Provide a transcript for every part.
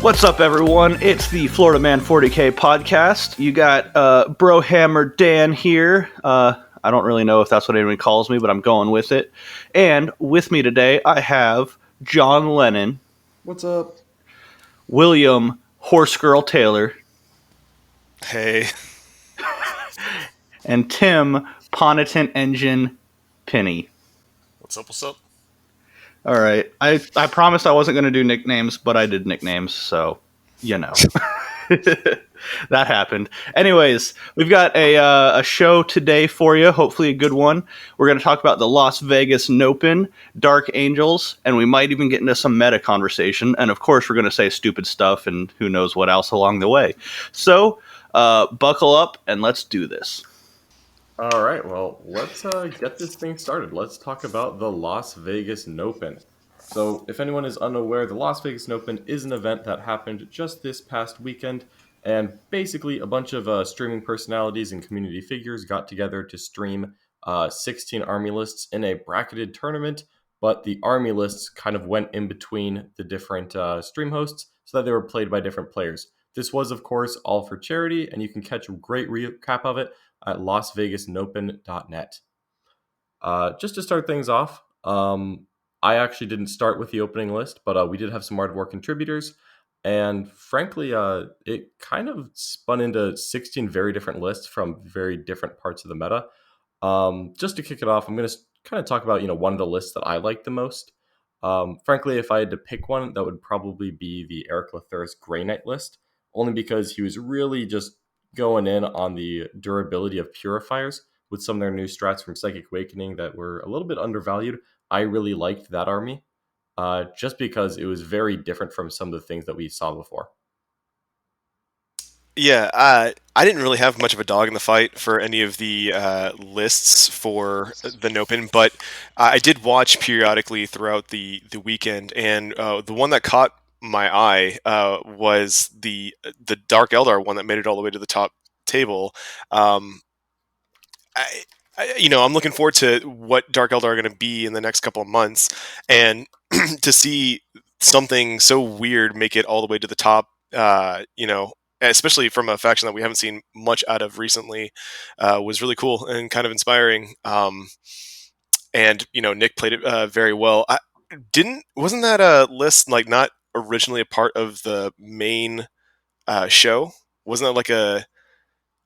What's up, everyone? It's the Florida Man 40k podcast. You got Brohammer Dan here. I don't really know if that's what anyone calls me, but I'm going with it. And with me today, I have John Lennon. What's up? William Horse Girl Taylor. Hey. And Tim Ponitent Engine Penny. What's up? All right. I promised I wasn't going to do nicknames, but I did nicknames, so, you know. That happened. Anyways, we've got a show today for you, hopefully a good one. We're going to talk about the Las Vegas NOPEn, Dark Angels, and we might even get into some meta conversation. And of course, we're going to say stupid stuff and who knows what else along the way. So, buckle up and let's do this. All right, well, let's get this thing started. Let's talk about the Las Vegas NOPEn. So, if anyone is unaware, the Las Vegas NOPEn is an event that happened just this past weekend, and basically a bunch of streaming personalities and community figures got together to stream 16 army lists in a bracketed tournament, but the army lists kind of went in between the different stream hosts so that they were played by different players. This was, of course, all for charity, and you can catch a great recap of it at lasvegasnopen.net. Just to start things off, I actually didn't start with the opening list, but we did have some hardcore contributors, and frankly, it kind of spun into 16 very different lists from very different parts of the meta. Just to kick it off, I'm going to kind of talk about one of the lists that I like the most. Frankly, if I had to pick one, that would probably be the Eric Lathuris Grey Knight list, only because he was really just going in on the durability of purifiers with some of their new strats from Psychic Awakening that were a little bit undervalued. I really liked that army, just because it was very different from some of the things that we saw before. Yeah, I didn't really have much of a dog in the fight for any of the lists for the NOPEn, but I did watch periodically throughout the weekend, and the one that caught my eye was the Dark Eldar one that made it all the way to the top table. I'm looking forward to what Dark Eldar are going to be in the next couple of months, and to see something so weird make it all the way to the top, especially from a faction that we haven't seen much out of recently, was really cool and kind of inspiring. And Nick played it very well. Wasn't that a list not originally a part of the main show? Wasn't that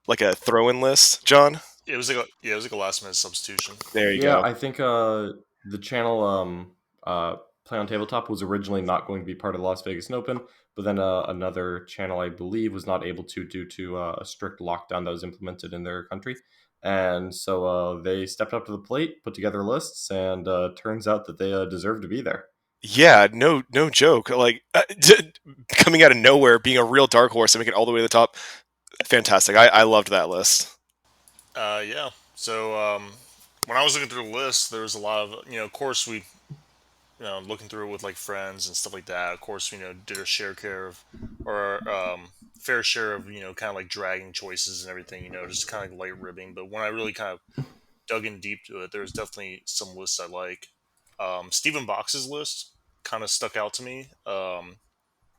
like a throw-in list, John? It was like a last-minute substitution. There you go. I think the channel Play on Tabletop was originally not going to be part of the Las Vegas NOPEn, but then another channel, I believe, was not able to due to a strict lockdown that was implemented in their country. And so they stepped up to the plate, put together lists, and turns out that they deserve to be there. Yeah, no joke. Coming out of nowhere, being a real dark horse and making it all the way to the top, fantastic. I loved that list. Yeah. So when I was looking through the list, there was a lot of of course we looking through it with friends and stuff like that. Of course, did our fair share of kind of dragging choices and everything. Just kind of light ribbing. But when I really kind of dug in deep to it, there was definitely some lists I like. Stephen Box's list kind of stuck out to me,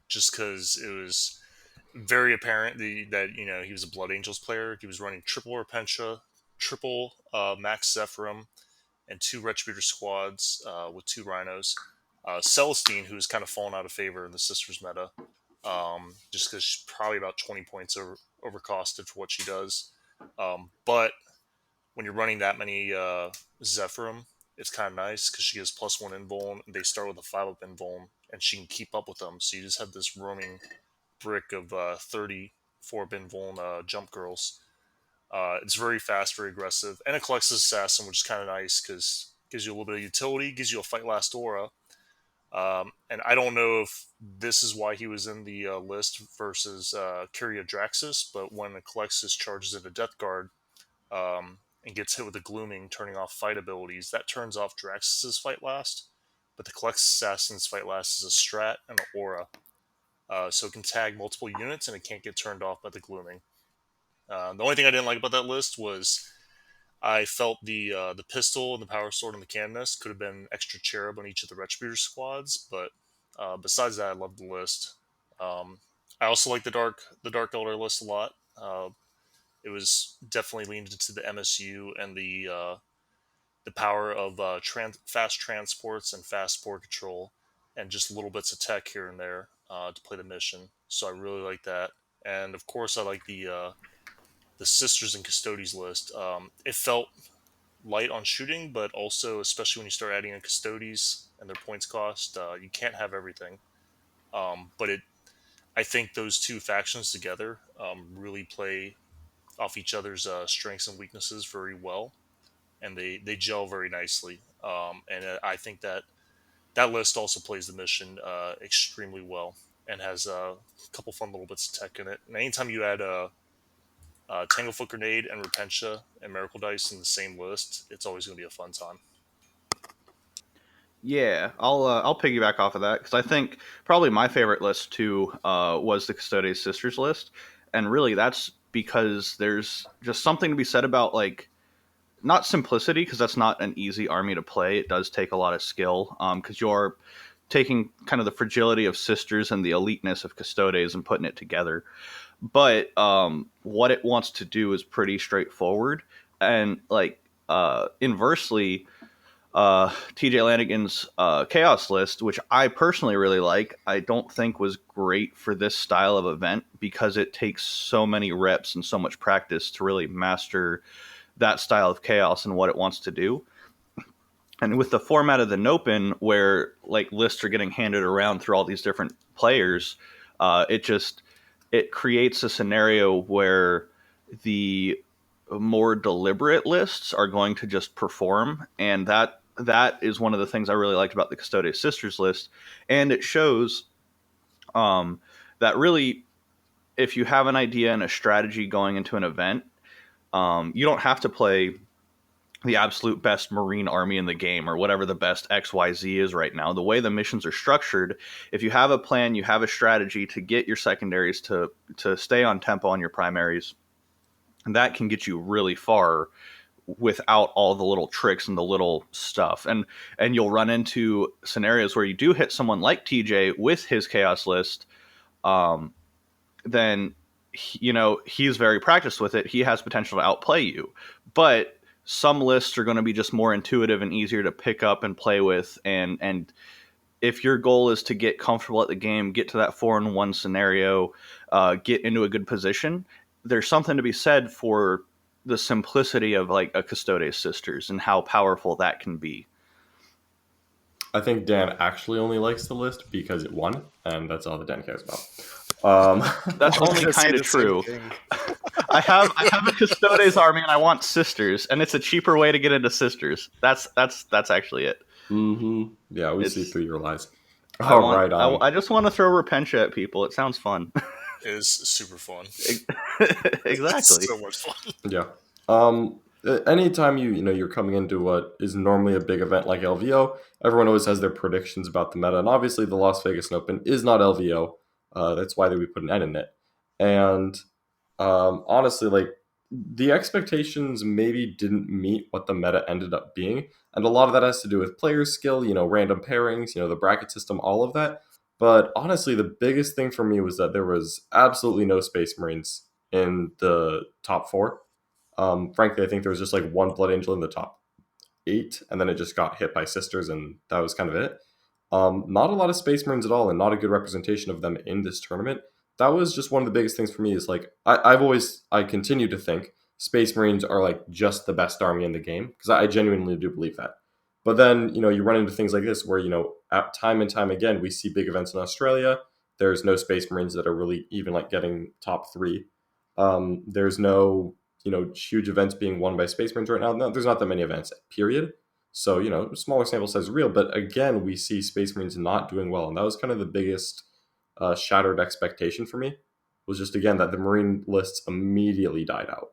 just because it was very apparent that he was a Blood Angels player. He was running triple Repentia, triple Max Zephyrum, and 2 Retributor squads with 2 Rhinos. Celestine, who's kind of fallen out of favor in the Sisters meta, just because she's probably about 20 points overcosted for what she does. But when you're running that many Zephyrum, it's kind of nice because she gives +1 invuln, and they start with a 5-up invuln, and she can keep up with them. So you just have this roaming brick of 34 invuln jump girls. It's very fast, very aggressive, and it collects as assassin, which is kind of nice because it gives you a little bit of utility, gives you a fight last aura. And I don't know if this is why he was in the list versus Kyria Draxus, but when Alexis charges at a Death Guard and gets hit with a Glooming, turning off fight abilities, that turns off Draxus's fight last, but the Collectus Assassin's fight last is a strat and an aura. So it can tag multiple units and it can't get turned off by the Glooming. The only thing I didn't like about that list was I felt the pistol and the power sword and the cannonist could have been extra cherub on each of the Retributor squads, but besides that, I loved the list. I also like the Dark Elder list a lot. It was definitely leaned into the MSU and the power of fast transports and fast spore control, and just little bits of tech here and there to play the mission. So I really like that, and of course I like the Sisters and Custodes list. It felt light on shooting, but also especially when you start adding in Custodes and their points cost, you can't have everything. But I think those two factions together really play off each other's strengths and weaknesses very well, and they gel very nicely. And I think that list also plays the mission extremely well and has a couple fun little bits of tech in it. And anytime you add Tanglefoot Grenade and Repentia and Miracle Dice in the same list, it's always going to be a fun time. Yeah, I'll piggyback off of that because I think probably my favorite list too was the Custodes Sisters list, and really that's because there's just something to be said about like not simplicity because that's not an easy army to play. It does take a lot of skill because you're taking kind of the fragility of Sisters and the eliteness of Custodes and putting it together. But what it wants to do is pretty straightforward, and like inversely TJ Lanigan's Chaos list, which I personally really like, I don't think was great for this style of event because it takes so many reps and so much practice to really master that style of Chaos and what it wants to do. And with the format of the NOPEn, where like lists are getting handed around through all these different players, it creates a scenario where the more deliberate lists are going to just perform, and that is one of the things I really liked about the Custodes Sisters list, and it shows that really, if you have an idea and a strategy going into an event, you don't have to play the absolute best Marine army in the game or whatever the best XYZ is right now. The way the missions are structured, if you have a plan, you have a strategy to get your secondaries to stay on tempo on your primaries, and that can get you really far without all the little tricks and the little stuff. And you'll run into scenarios where you do hit someone like TJ with his chaos list, um, then he's very practiced with it. He has potential to outplay you, but some lists are going to be just more intuitive and easier to pick up and play with. And if your goal is to get comfortable at the game, get to that 4-1 scenario, get into a good position, there's something to be said for the simplicity of like a Custodes Sisters and how powerful that can be. I think Dan actually only likes the list because it won, and that's all that Dan cares about. That's I was only gonna say kind of the same true. thing. I have a Custodes army and I want Sisters, and it's a cheaper way to get into Sisters. That's actually it. Yeah, we see It's through your lies. I All want right, I just want to throw Repentia at people. It sounds fun. It is super fun. It's Exactly. so much fun. yeah. Anytime you're coming into what is normally a big event like LVO, everyone always has their predictions about the meta, and obviously the Las Vegas Open is not LVO. That's why we put an N in it. And honestly, like the expectations maybe didn't meet what the meta ended up being, and a lot of that has to do with player skill, random pairings, the bracket system, all of that. But honestly, the biggest thing for me was that there was absolutely no Space Marines in the top four. Frankly, I think there was just like one Blood Angel in the top eight, and then it just got hit by Sisters, and that was kind of it. Not a lot of Space Marines at all, and not a good representation of them in this tournament. That was just one of the biggest things for me. Is like I continue to think Space Marines are like just the best army in the game because I genuinely do believe that. But then you run into things like this where at time and time again we see big events in Australia. There's no Space Marines that are really even like getting top three. There's no huge events being won by Space Marines right now. No, there's not that many events. Period. So, smaller sample size is real, but again, we see Space Marines not doing well. And that was kind of the biggest shattered expectation for me, was just, again, that the Marine lists immediately died out.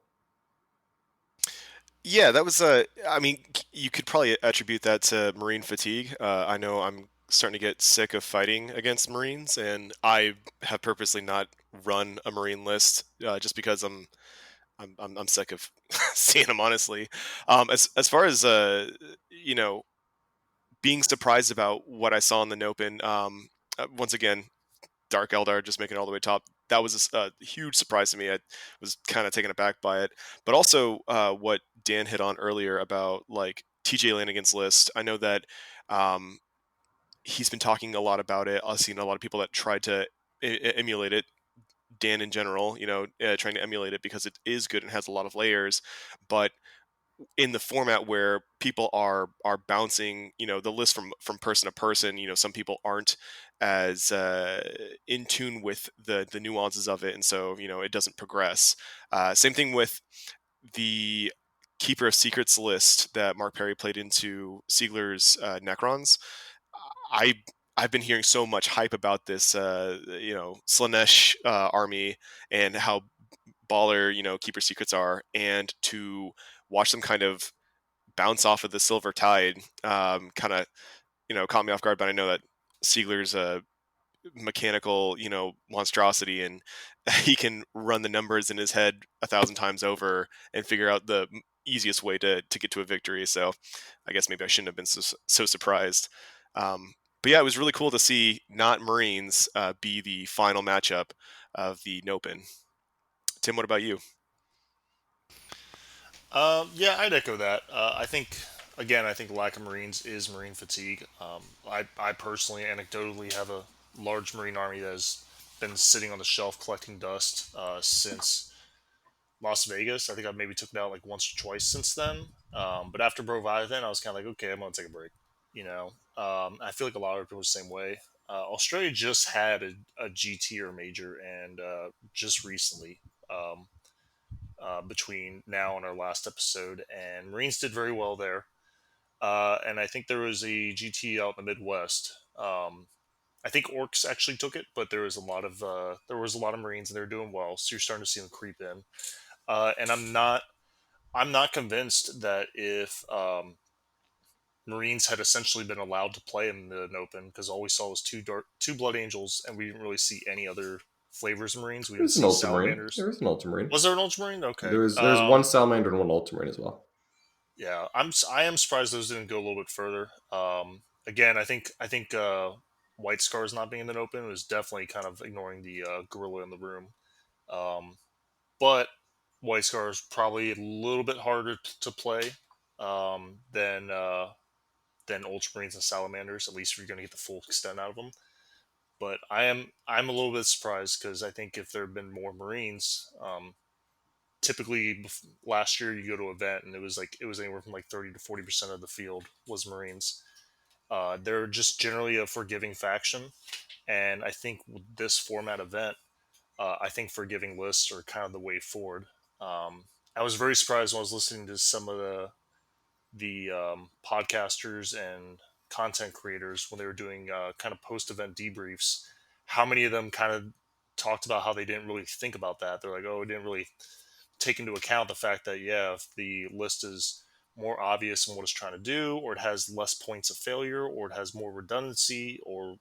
Yeah, that was I mean, you could probably attribute that to Marine fatigue. I know I'm starting to get sick of fighting against Marines, and I have purposely not run a Marine list just because I'm sick of seeing them. Honestly, as far as you know, being surprised about what I saw in the NOPEn, once again, Dark Eldar just making it all the way top. That was a huge surprise to me. I was kind of taken aback by it. But also what Dan hit on earlier about like TJ Lanigan's list. I know that he's been talking a lot about it. I've seen a lot of people that tried to emulate it. Dan in general, trying to emulate it because it is good and has a lot of layers, but in the format where people are bouncing, the list from person to person. Some people aren't as in tune with the nuances of it, and so it doesn't progress. Same thing with the Keeper of Secrets list that Mark Perry played into Siegler's Necrons. I I've been hearing so much hype about this, Slanesh army and how baller, Keeper Secrets are, and to watch them kind of bounce off of the Silver Tide, kind of, caught me off guard. But I know that Siegler's a mechanical, monstrosity, and he can run the numbers in his head 1,000 times over and figure out the easiest way to get to a victory. So I guess maybe I shouldn't have been so surprised. But yeah, it was really cool to see not Marines be the final matchup of the NOPEn. Tim, what about you? Yeah, I'd echo that. I think lack of Marines is Marine fatigue. I personally, anecdotally, have a large Marine army that has been sitting on the shelf collecting dust since Las Vegas. I think I've maybe took it out like once or twice since then. But after Then I was kind of like, okay, I'm gonna take a break. I feel like a lot of people are the same way. Australia just had a G tier major, and just recently, between now and our last episode, and Marines did very well there. And I think there was a GT out in the Midwest. I think Orcs actually took it, but there was a lot of Marines and they're doing well, so you're starting to see them creep in. And I'm not convinced that if Marines had essentially been allowed to play in the Open, because all we saw was two Blood Angels, and we didn't really see any other flavors of Marines. We didn't There's an see Ultramarine. Salamanders. There is an Ultramarine. Was there an Ultramarine? Okay. There's one Salamander and one Ultramarine as well. Yeah, I am surprised those didn't go a little bit further. Again, I think White Scars not being in the Open was definitely kind of ignoring the gorilla in the room. But White Scars probably a little bit harder to play than Ultramarines and Salamanders. At least if you're going to get the full extent out of them. But I'm a little bit surprised because I think if there had been more Marines, typically last year you go to an event and it was anywhere from like 30 to 40% of the field was Marines. They're just generally a forgiving faction, and I think with this format event, I think forgiving lists are kind of the way forward. I was very surprised when I was listening to some of the podcasters and content creators when they were doing kind of post event debriefs. How many of them kind of talked about how they didn't really think about that? They're like, oh, it didn't really take into account the fact that if the list is more obvious in what it's trying to do, or it has less points of failure, or it has more redundancy, or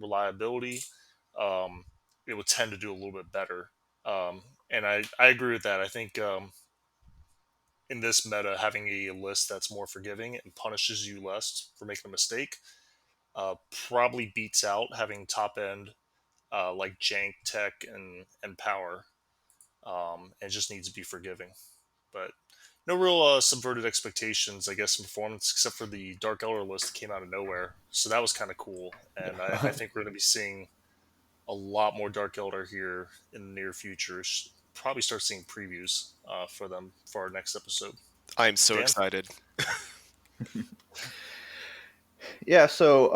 reliability, it would tend to do a little bit better. And I agree with that. I think in this meta, having a list that's more forgiving and punishes you less for making a mistake probably beats out having top end like jank, tech, and power. And just needs to be forgiving. But no real subverted expectations, I guess, in performance, except for the Dark Elder list that came out of nowhere. So that was kind of cool. And I think we're going to be seeing a lot more Dark Elder here in the near future. Probably start seeing previews for them for our next episode. I am so Dan? excited. Yeah, so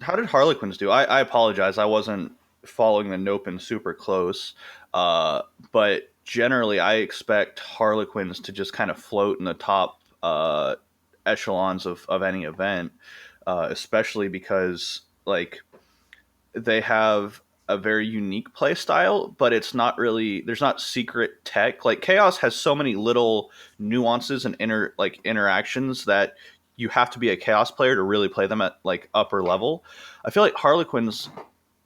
how did Harlequins do? I apologize, I wasn't following the NOPEn super close, but generally I expect Harlequins to just kind of float in the top echelons of any event, especially because like they have a very unique play style, but it's not really, there's not secret tech. Like Chaos has so many little nuances and interactions that you have to be a Chaos player to really play them at like upper level. I feel like Harlequins,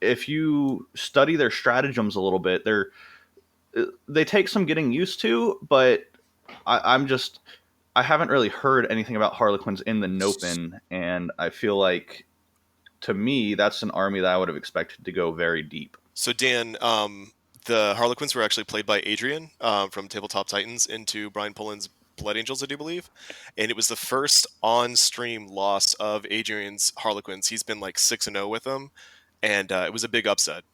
if you study their stratagems a little bit, they take some getting used to, but I haven't really heard anything about Harlequins in the NOPEn, and I feel like to me, that's an army that I would have expected to go very deep. So Dan, the Harlequins were actually played by Adrian from Tabletop Titans into Brian Pullen's Blood Angels, I do believe, and it was the first on-stream loss of Adrian's Harlequins. He's been like 6-0 with them, and it was a big upset.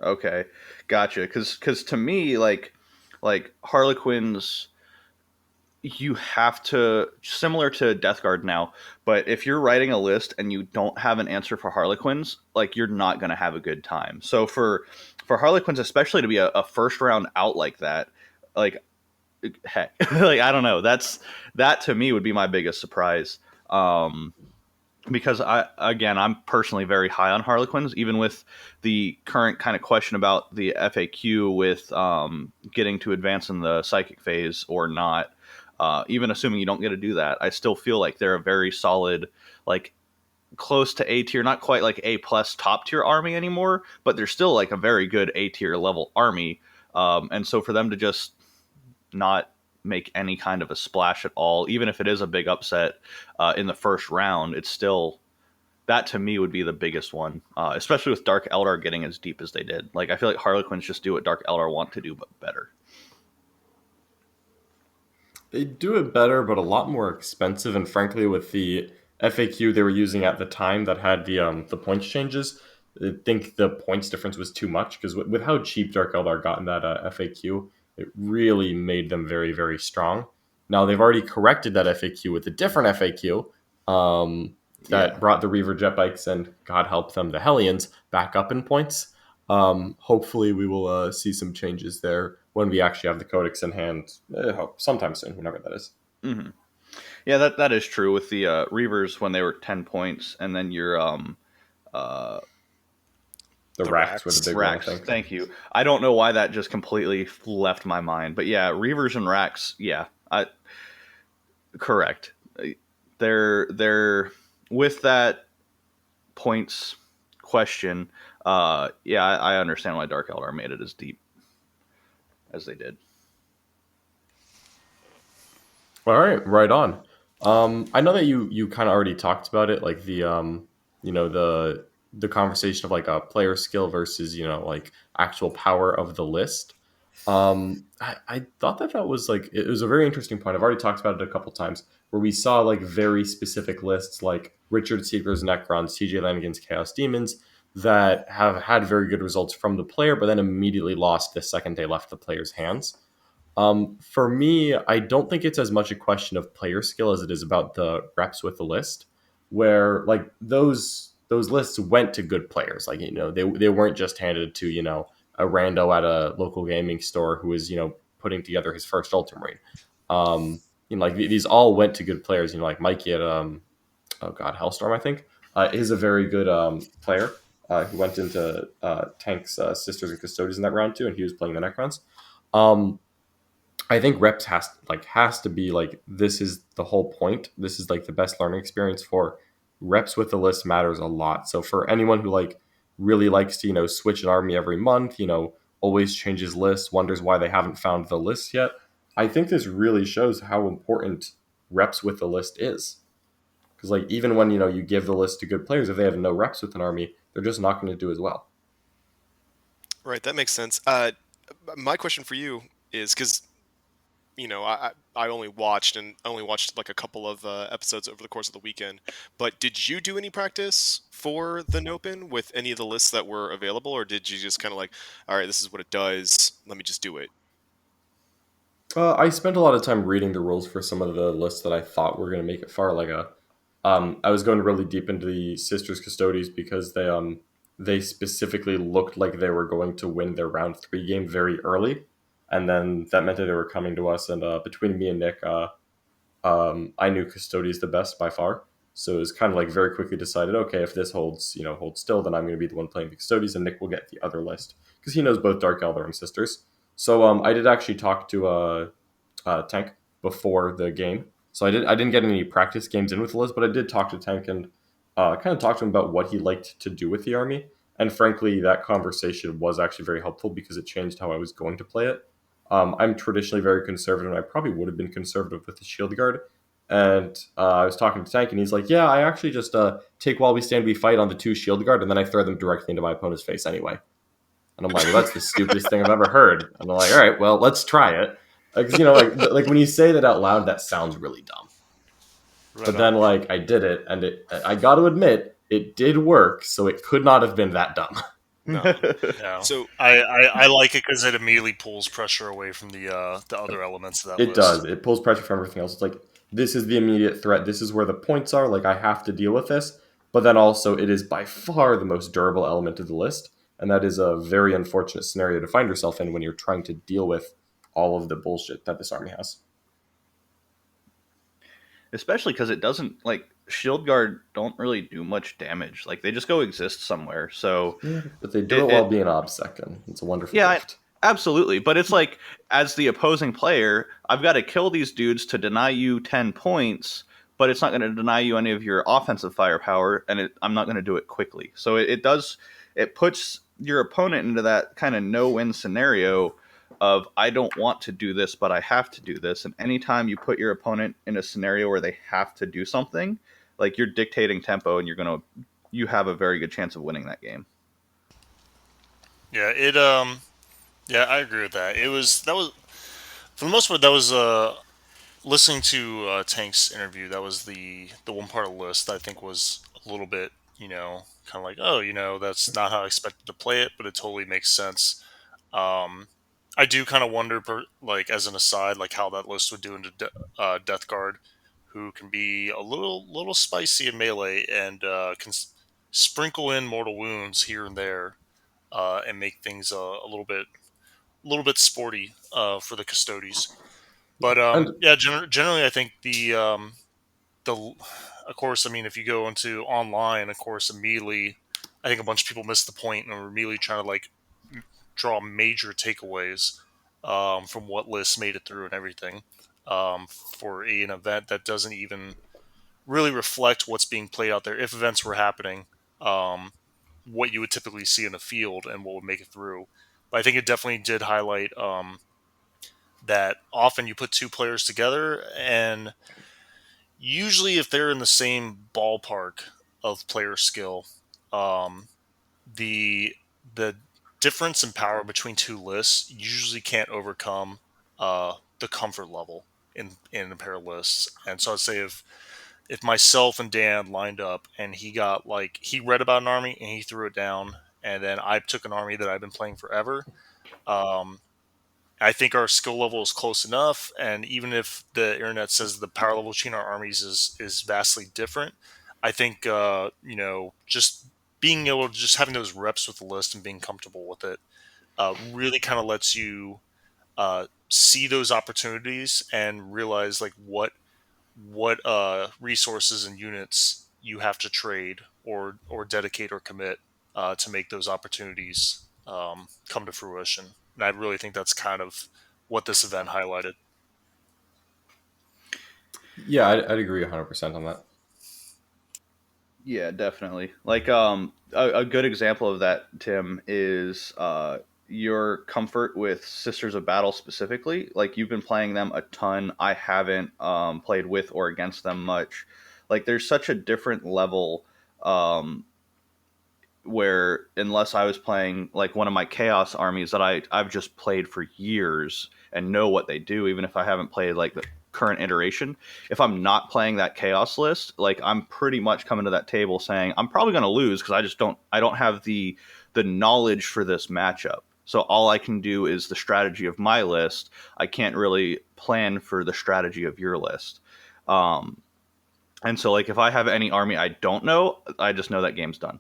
Okay, gotcha. Because to me, like Harlequins, you have to, similar to Death Guard now, but if you're writing a list and you don't have an answer for Harlequins, like you're not going to have a good time. So for Harlequins, especially to be a first round out like that, like heck, like I don't know, that to me would be my biggest surprise. Because I'm personally very high on Harlequins, even with the current kind of question about the FAQ with getting to advance in the psychic phase or not. Even assuming you don't get to do that, I still feel like they're a very solid, like close to A tier, not quite like A plus top tier army anymore, but they're still like a very good A tier level army. And so for them to just not make any kind of a splash at all, even if it is a big upset in the first round, it's still, that to me would be the biggest one, especially with Dark Eldar getting as deep as they did. Like I feel like Harlequins just do what Dark Eldar want to do, but better. They do it better, but a lot more expensive. And frankly, with the FAQ they were using at the time that had the points changes, I think the points difference was too much because with how cheap Dark Eldar got in that FAQ, it really made them very, very strong. Now they've already corrected that FAQ with a different FAQ that brought the Reaver jet bikes and God help them, the Hellions back up in points. Hopefully, we will see some changes there when we actually have the codex in hand, sometime soon, whenever that is. Mm-hmm. Yeah, that is true with the Reavers when they were 10 points, and then your the racks were the big racks. one, I think. Thank you. I don't know why that just completely left my mind, but yeah, Reavers and racks. Yeah, correct. They're with that points question. Yeah, I understand why Dark Eldar made it as deep as they did. All right on. I know that you kind of already talked about it, like the the conversation of like a player skill versus like actual power of the list. I thought that was like it was a very interesting point. I've already talked about it a couple times where we saw like very specific lists like Richard Seeker's Necrons, TJ Lanigan's Chaos Demons that have had very good results from the player, but then immediately lost the second they left the player's hands. For me, I don't think it's as much a question of player skill as it is about the reps with the list, where like those lists went to good players. Like they weren't just handed to a rando at a local gaming store who was putting together his first Ultramarine. Like these all went to good players. Like Mikey at oh god, Hellstorm, I think is a very good player who went into Tank's Sisters and Custodies in that round too, and he was playing the Necrons. I think reps has to be like, this is the whole point. This is like the best learning experience for reps with the list matters a lot. So for anyone who like really likes to switch an army every month, always changes lists, wonders why they haven't found the list yet, I think this really shows how important reps with the list is. Because like even when you give the list to good players, if they have no reps with an army, they're just not going to do as well. Right, that makes sense. My question for you is because I only watched like a couple of episodes over the course of the weekend. But did you do any practice for the NOPEn with any of the lists that were available, or did you just kind of like, all right, this is what it does, let me just do it? I spent a lot of time reading the rules for some of the lists that I thought were going to make it far. Like I was going really deep into the Sisters Custodies because they specifically looked like they were going to win their round 3 game very early, and then that meant that they were coming to us. And between me and Nick, I knew Custodies the best by far. So it was kind of like very quickly decided, okay, if this holds still, then I'm going to be the one playing the Custodies, and Nick will get the other list because he knows both Dark Eldar and Sisters. So I did actually talk to Tank before the game. So I didn't get any practice games in with the list, but I did talk to Tank and kind of talk to him about what he liked to do with the army. And frankly, that conversation was actually very helpful because it changed how I was going to play it. I'm traditionally very conservative, and I probably would have been conservative with the Shield Guard. And I was talking to Tank, and he's like, "Yeah, I actually just take while we stand, we fight on the 2 shield guard, and then I throw them directly into my opponent's face anyway." And I'm like, "Well, that's the stupidest thing I've ever heard." And I'm like, "All right, well, let's try it." Because like when you say that out loud, that sounds really dumb. Right But on. then like I did it, and I got to admit, it did work. So it could not have been that dumb. No. No. So I like it because it immediately pulls pressure away from the other elements of that It list. does. It pulls pressure from everything else. It's like, this is the immediate threat. This is where the points are. Like, I have to deal with this. But then also, it is by far the most durable element of the list. And that is a very unfortunate scenario to find yourself in when you're trying to deal with all of the bullshit that this army has. Especially because it doesn't, like, shield guard don't really do much damage. Like, they just go exist somewhere. So Yeah, but they do it while being obsecond. It's a wonderful yeah, gift. absolutely. But it's like, as the opposing player, I've got to kill these dudes to deny you 10 points, but it's not going to deny you any of your offensive firepower, and I'm not going to do it quickly. So it puts your opponent into that kind of no-win scenario of, I don't want to do this, but I have to do this. And anytime you put your opponent in a scenario where they have to do something, like, you're dictating tempo, and you have a very good chance of winning that game. Yeah, yeah, I agree with that. That was for the most part that was listening to Tank's interview. That was the one part of the list that I think was a little bit, kind of like, oh, that's not how I expected to play it, but it totally makes sense. I do kind of wonder, like, as an aside, like how that list would do into Death Guard, who can be a little spicy in melee and can sprinkle in mortal wounds here and there, and make things a little bit sporty for the Custodes. But And yeah, generally, I think the of course, I mean, if you go into online, of course, immediately, I think a bunch of people miss the point and are immediately trying to like draw major takeaways from what lists made it through and everything for an event that doesn't even really reflect what's being played out there. If events were happening, what you would typically see in the field and what would make it through. But I think it definitely did highlight that often you put two players together, and usually if they're in the same ballpark of player skill, um, the the difference in power between two lists usually can't overcome the comfort level in a pair of lists. And so I'd say if myself and Dan lined up and he read about an army and he threw it down, and then I took an army that I've been playing forever, um, I think our skill level is close enough. And even if the internet says the power level between our armies is vastly different, I think just being able to just having those reps with the list and being comfortable with it really kind of lets you see those opportunities and realize like what resources and units you have to trade or dedicate or commit to make those opportunities come to fruition. And I really think that's kind of what this event highlighted. yeah, I'd agree 100% on that. Yeah, definitely. Like, a good example of that, Tim, is your comfort with Sisters of Battle specifically. Like, you've been playing them a ton. I haven't played with or against them much. Like, there's such a different level, where, unless I was playing like one of my Chaos armies that I've just played for years and know what they do, even if I haven't played like the current iteration, if I'm not playing that Chaos list, like, I'm pretty much coming to that table saying I'm probably going to lose because I don't have the knowledge for this matchup. So all I can do is the strategy of my list. I can't really plan for the strategy of your list. And so, like, if I have any army I don't know, I just know that game's done.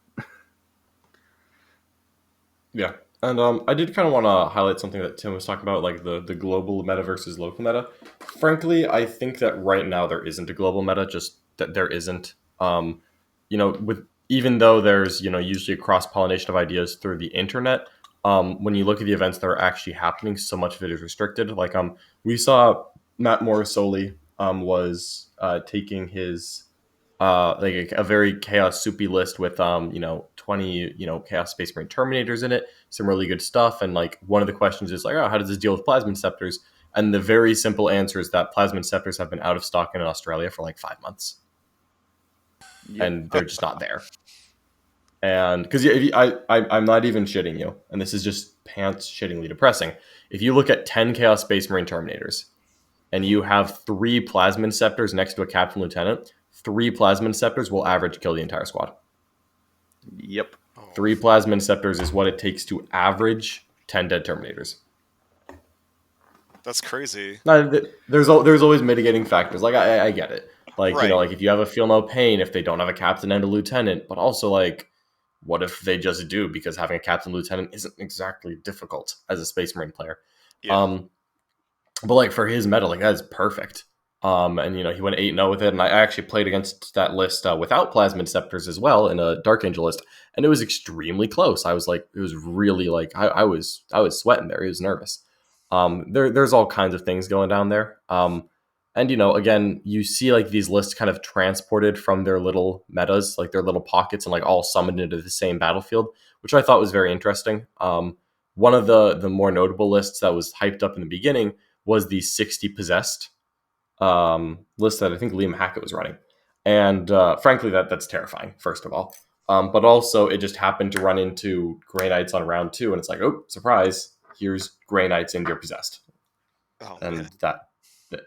Yeah. And I did kind of want to highlight something that Tim was talking about, like the global meta versus local meta. Frankly, I think that right now there isn't a global meta, just that there isn't. With even though there's usually a cross pollination of ideas through the internet, when you look at the events that are actually happening, so much of it is restricted. Like we saw Matt Morrisoli was taking his like a very chaos soupy list with 20 chaos space marine terminators in it, some really good stuff. And like one of the questions is like, oh, how does this deal with plasma scepters? And the very simple answer is that Plasmid Scepters have been out of stock in Australia for like 5 months. Yep. And they're just not there. And because I'm not even shitting you, and this is just pants shittingly depressing. If you look at 10 Chaos Space Marine Terminators, and you have 3 Plasmid Scepters next to a Captain Lieutenant, 3 Plasmid Scepters will average kill the entire squad. Yep. 3 Plasmid Scepters is what it takes to average 10 dead Terminators. That's crazy. Now, there's always mitigating factors. Like I get it. Like Right. like if you have a Feel No Pain, if they don't have a captain and a lieutenant, but also like, what if they just do? Because having a captain lieutenant isn't exactly difficult as a Space Marine player. Yeah. But like for his meta, like that's perfect. And he went 8-0 with it, and I actually played against that list without Plasmid Scepters as well in a Dark Angel list, and it was extremely close. I was like, it was really like I was sweating there. He was nervous. There's all kinds of things going down there. And again, you see like these lists kind of transported from their little metas, like their little pockets, and like all summoned into the same battlefield, which I thought was very interesting. One of the more notable lists that was hyped up in the beginning was the 60 possessed list that I think Liam Hackett was running, and frankly, that's terrifying. First of all, but also it just happened to run into Grey Knights on round 2, and it's like, oh, surprise! Here's Grey Knights and you're possessed, and man.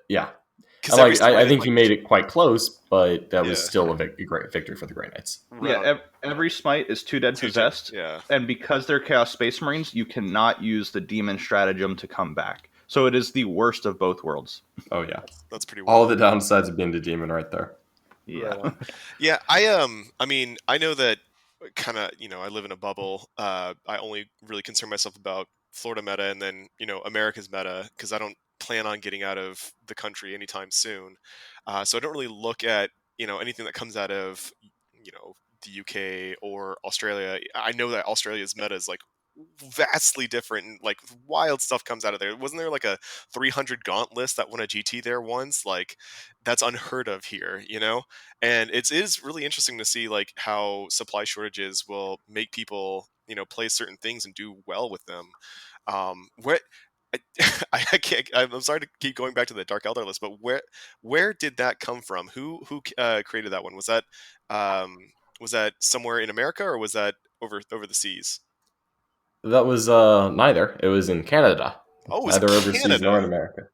Yeah. I think he made it quite close, but that was Yeah. still a great victory for the Grey Knights. Yeah, every smite is 2 dead possessed. Yeah. And because they're Chaos Space Marines, you cannot use the demon stratagem to come back. So it is the worst of both worlds. Oh yeah, That's pretty all wild. the downsides of being the demon right there. Yeah. Yeah, I mean, I know that kind of, I live in a bubble. I only really concern myself about Florida meta and then, America's meta, because I don't plan on getting out of the country anytime soon. So I don't really look at, anything that comes out of, the UK or Australia. I know that Australia's meta is like vastly different, and like wild stuff comes out of there. Wasn't there like a 300 gaunt list that won a GT there once? Like that's unheard of here, and it is really interesting to see like how supply shortages will make people play certain things and do well with them. What I can't. I'm sorry to keep going back to the Dark Elder list, but where did that come from? Who created that one? Was that somewhere in America, or was that over the seas? That was neither. It was in Canada. Oh, it was Neither overseas Canada. nor in America.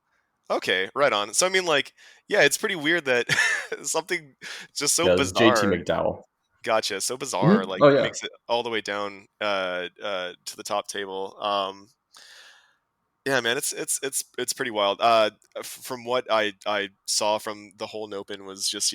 Okay, right on. So I mean, like, yeah, it's pretty weird that something just so Yeah, it was bizarre. JT McDowell. Gotcha. So bizarre, Mhm. like Oh, yeah. makes it all the way down to the top table. Yeah, man, it's pretty wild. From what I saw from the whole NOPEn was just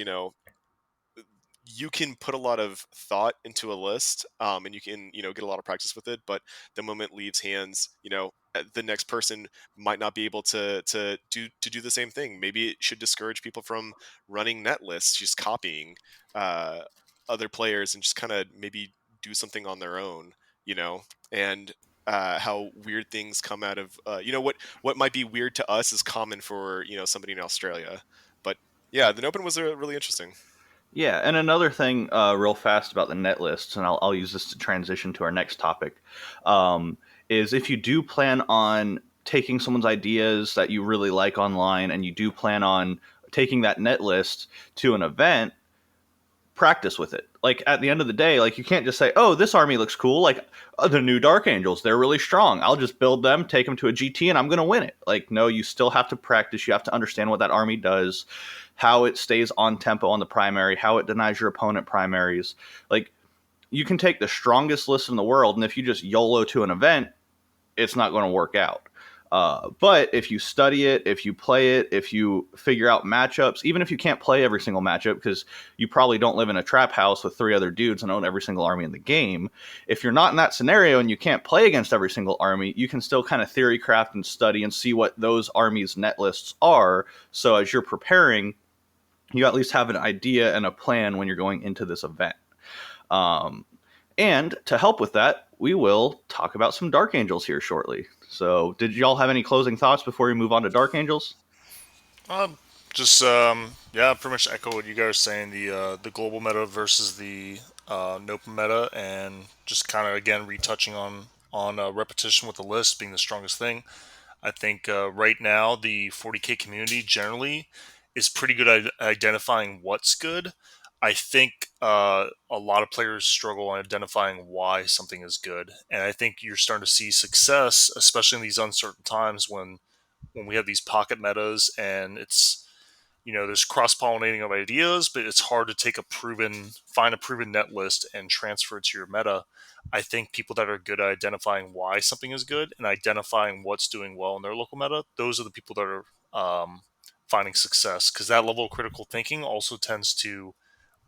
you can put a lot of thought into a list, and you can get a lot of practice with it, but the moment it leaves hands, the next person might not be able to do the same thing. Maybe it should discourage people from running net lists, just copying uh, other players, and just kind of maybe do something on their own, and how weird things come out of what might be weird to us is common for somebody in Australia. But yeah, the NOPEn was really interesting. Yeah, and another thing, real fast about the net lists, and I'll use this to transition to our next topic, is if you do plan on taking someone's ideas that you really like online, and you do plan on taking that net list to an event, practice with it. Like at the end of the day, like you can't just say, "Oh, this army looks cool." Like the new Dark Angels, they're really strong. I'll just build them, take them to a GT, and I'm going to win it. Like no, you still have to practice. You have to understand what that army does, how it stays on tempo on the primary, how it denies your opponent primaries. Like you can take the strongest list in the world, and if you just YOLO to an event, it's not going to work out. But if you study it, if you play it, if you figure out matchups, even if you can't play every single matchup, because you probably don't live in a trap house with 3 other dudes and own every single army in the game, if you're not in that scenario and you can't play against every single army, you can still kind of theory craft and study and see what those armies' net lists are. So as you're preparing, you at least have an idea and a plan when you're going into this event. And to help with that, we will talk about some Dark Angels here shortly. So, did y'all have any closing thoughts before we move on to Dark Angels? Just yeah, pretty much echo what you guys are saying. The global meta versus the NOPEn meta, and just kind of again retouching on repetition with the list being the strongest thing. I think right now the 40k community generally is pretty good at identifying what's good. I think a lot of players struggle on identifying why something is good, and I think you're starting to see success, especially in these uncertain times when we have these pocket metas and it's there's cross pollinating of ideas, but it's hard to find a proven net list and transfer it to your meta. I think people that are good at identifying why something is good and identifying what's doing well in their local meta, those are the people that are finding success, because that level of critical thinking also tends to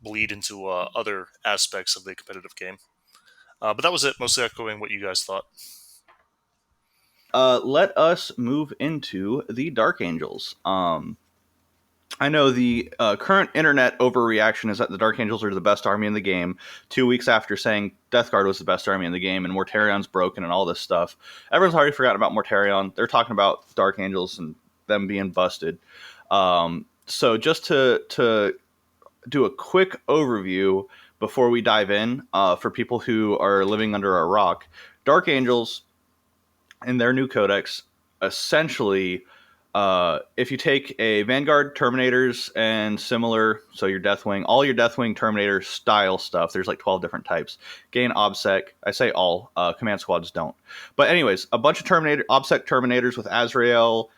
bleed into other aspects of the competitive game. But that was it, mostly echoing what you guys thought. Let us move into the Dark Angels. I know the current internet overreaction is that the Dark Angels are the best army in the game. 2 weeks after saying Death Guard was the best army in the game and Mortarion's broken and all this stuff, everyone's already forgotten about Mortarion. They're talking about Dark Angels and them being busted. So just to do a quick overview before we dive in, for people who are living under a rock, Dark Angels in their new codex essentially, if you take a Vanguard Terminators and similar, so your Deathwing, all your Deathwing Terminator style stuff, there's like 12 different types, gain OBSEC. I say all, command squads don't. But anyways, a bunch of OBSEC Terminators with Azrael,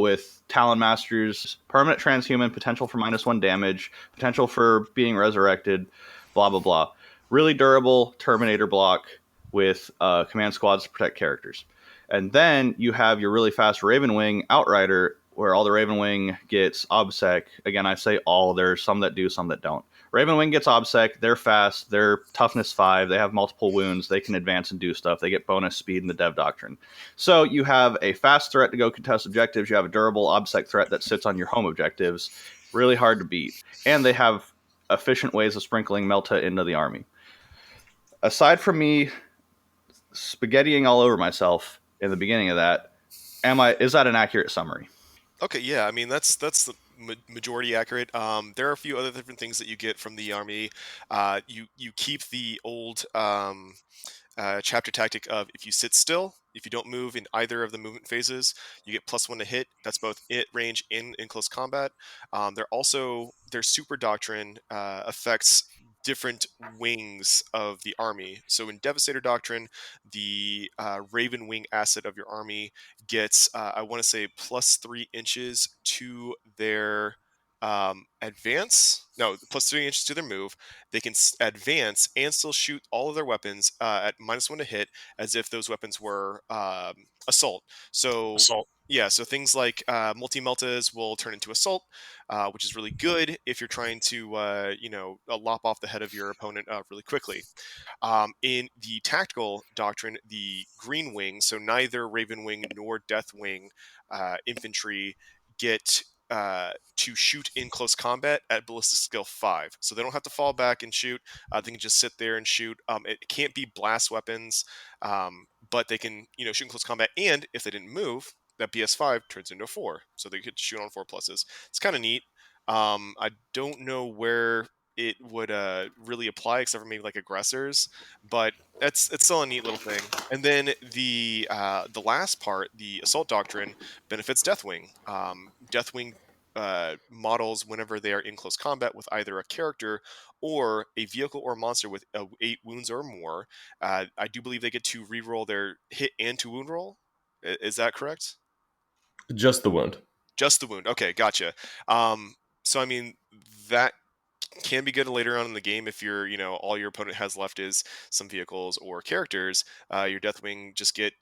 with Talon Masters, permanent transhuman, potential for -1 damage, potential for being resurrected, blah, blah, blah. Really durable Terminator block with command squads to protect characters. And then you have your really fast Ravenwing Outrider, where all the Ravenwing gets OBSEC. Again, I say all. There's some that do, some that don't. Ravenwing gets OBSEC. They're fast. They're toughness 5. They have multiple wounds. They can advance and do stuff. They get bonus speed in the Dev Doctrine. So you have a fast threat to go contest objectives. You have a durable OBSEC threat that sits on your home objectives. Really hard to beat. And they have efficient ways of sprinkling Melta into the army. Aside from me spaghettiing all over myself in the beginning of that, is that an accurate summary? Okay, yeah, I mean that's the majority accurate. There are a few other different things that you get from the army. You keep the old chapter tactic of if you sit still, if you don't move in either of the movement phases, you get +1 to hit. That's both at range and in close combat. Their super doctrine affects different wings of the army. So in Devastator Doctrine, the Raven Wing asset of your army gets, I want to say, +3 inches to their advance. No, +3 inches to their move. They can advance and still shoot all of their weapons at -1 to hit, as if those weapons were assault. So Assault. yeah, so things like multi-meltas will turn into assault, which is really good if you're trying to lop off the head of your opponent really quickly. In the tactical doctrine, the Green Wing, so neither Raven Wing nor Death Wing infantry get to shoot in close combat at ballistic skill 5. So they don't have to fall back and shoot. They can just sit there and shoot. It can't be blast weapons, but they can shoot in close combat. And if they didn't move, that BS5 turns into a 4. So they could shoot on 4 pluses. It's kind of neat. I don't know where it would really apply, except for maybe like aggressors, but it's still a neat little thing. And then the last part, the assault doctrine, benefits Deathwing. Deathwing models whenever they are in close combat with either a character or a vehicle or monster with 8 wounds or more. I do believe they get to reroll their hit and to wound roll. Is that correct? Just the wound. Just the wound. Okay, gotcha. So I mean that can be good later on in the game if all your opponent has left is some vehicles or characters. Your Deathwing just get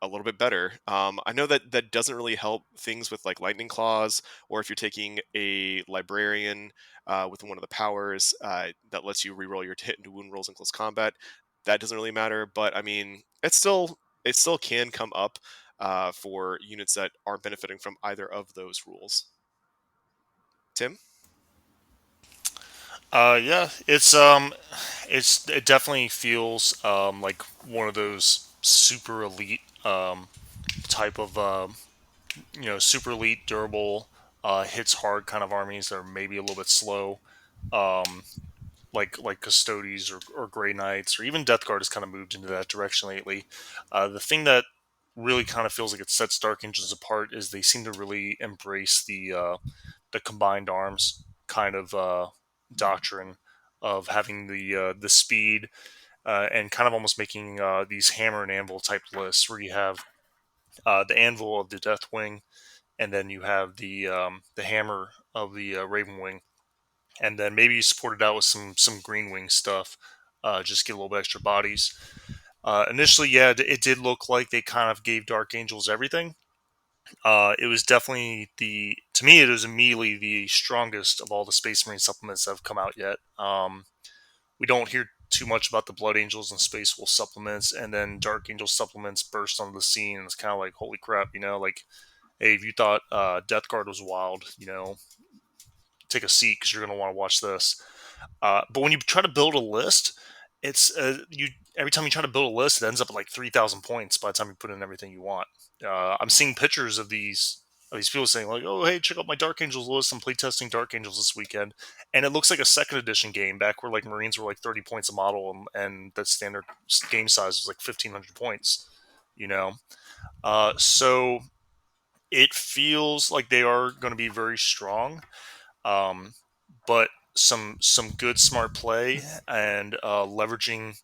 a little bit better. I know that doesn't really help things with like lightning claws, or if you're taking a librarian with one of the powers that lets you reroll your hit into wound rolls in close combat. That doesn't really matter, but I mean, it still can come up for units that aren't benefiting from either of those rules. Tim? Yeah, it definitely feels like one of those super elite type of super elite durable hits hard kind of armies that are maybe a little bit slow, um, like Custodes or Grey Knights or even Death Guard has kind of moved into that direction lately. The thing that really kind of feels like it sets Dark Angels apart is they seem to really embrace the combined arms kind of doctrine of having the speed and kind of almost making these hammer and anvil type lists where you have the anvil of the Deathwing, and then you have the hammer of the Raven Wing, and then maybe you support it out with some Green Wing stuff, just get a little bit extra bodies. Initially, yeah, it did look like they kind of gave Dark Angels everything. It was definitely to me, it was immediately the strongest of all the Space Marine supplements that have come out yet. We don't hear too much about the Blood Angels and Space Wolf supplements, and then Dark Angel supplements burst onto the scene, and it's kind of like, holy crap, like, hey, if you thought Death Guard was wild, take a seat because you're going to want to watch this. But when you try to build a list, it's you every time you try to build a list, it ends up at like 3,000 points by the time you put in everything you want. I'm seeing pictures of these people saying like, "Oh, hey, check out my Dark Angels list. I'm playtesting Dark Angels this weekend," and it looks like a second edition game back where like Marines were like 30 points a model, and that standard game size was like 1,500 points. So it feels like they are going to be very strong. But some good smart play and leveraging.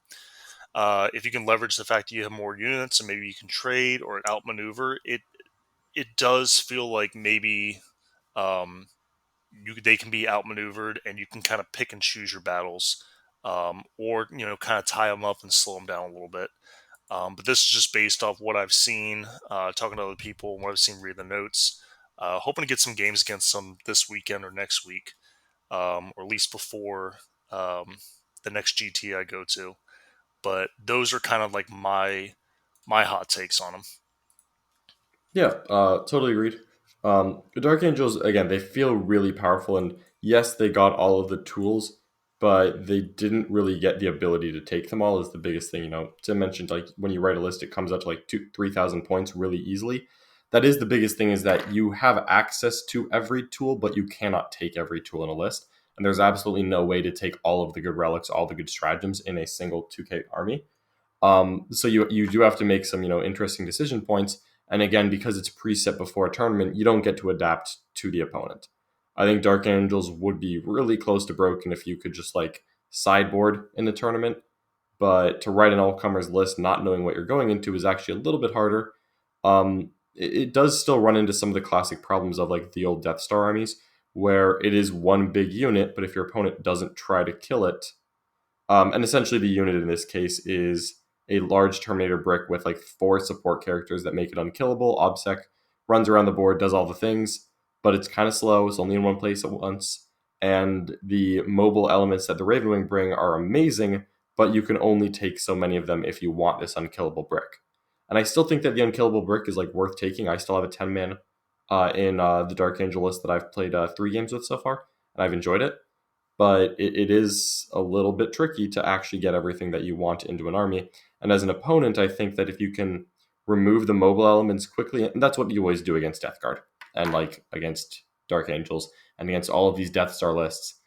If you can leverage the fact that you have more units and maybe you can trade or outmaneuver, it does feel like maybe um, they can be outmaneuvered and you can kind of pick and choose your battles, or kind of tie them up and slow them down a little bit. But this is just based off what I've seen, talking to other people, and what I've seen read the notes. Hoping to get some games against them this weekend or next week, or at least before the next GT I go to. But those are kind of like my hot takes on them. Yeah, totally agreed. The Dark Angels, again, they feel really powerful, and yes, they got all of the tools, but they didn't really get the ability to take them all. Is the biggest thing. Tim mentioned, like, when you write a list, it comes out to like 3,000 points really easily. That is the biggest thing, is that you have access to every tool, but you cannot take every tool in a list. And there's absolutely no way to take all of the good relics, all the good stratagems in a single 2K army. So you do have to make some interesting decision points. And again, because it's preset before a tournament, you don't get to adapt to the opponent. I think Dark Angels would be really close to broken if you could just like sideboard in the tournament. But to write an all-comers list, not knowing what you're going into, is actually a little bit harder. It does still run into some of the classic problems of like the old Death Star armies, where it is one big unit, but if your opponent doesn't try to kill it, and essentially the unit in this case is a large Terminator brick with like 4 support characters that make it unkillable. OBSEC runs around the board, does all the things, but it's kind of slow. It's only in one place at once. And the mobile elements that the Ravenwing bring are amazing, but you can only take so many of them if you want this unkillable brick. And I still think that the unkillable brick is like worth taking. I still have a 10-man in the Dark Angel list that I've played 3 games with so far, and I've enjoyed it. But it is a little bit tricky to actually get everything that you want into an army. And as an opponent, I think that if you can remove the mobile elements quickly, and that's what you always do against Death Guard and like against Dark Angels and against all of these Death Star lists,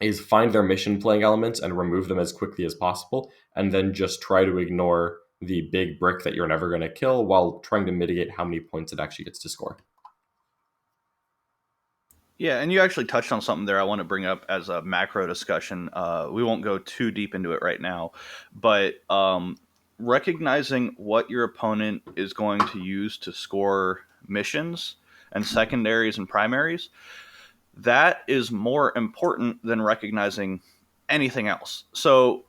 is find their mission playing elements and remove them as quickly as possible, and then just try to ignore the big brick that you're never going to kill while trying to mitigate how many points it actually gets to score. Yeah, and you actually touched on something there I want to bring up as a macro discussion. We won't go too deep into it right now, but recognizing what your opponent is going to use to score missions and secondaries and primaries, that is more important than recognizing anything else. So,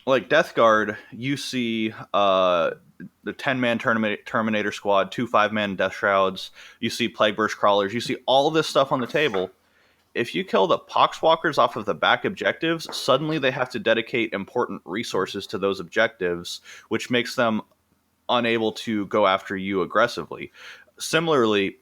like Death Guard, you see the 10-man Terminator squad, 2 5-man Death Shrouds, you see Plagueburst Crawlers, you see all this stuff on the table. If you kill the Poxwalkers off of the back objectives, suddenly they have to dedicate important resources to those objectives, which makes them unable to go after you aggressively. Similarly,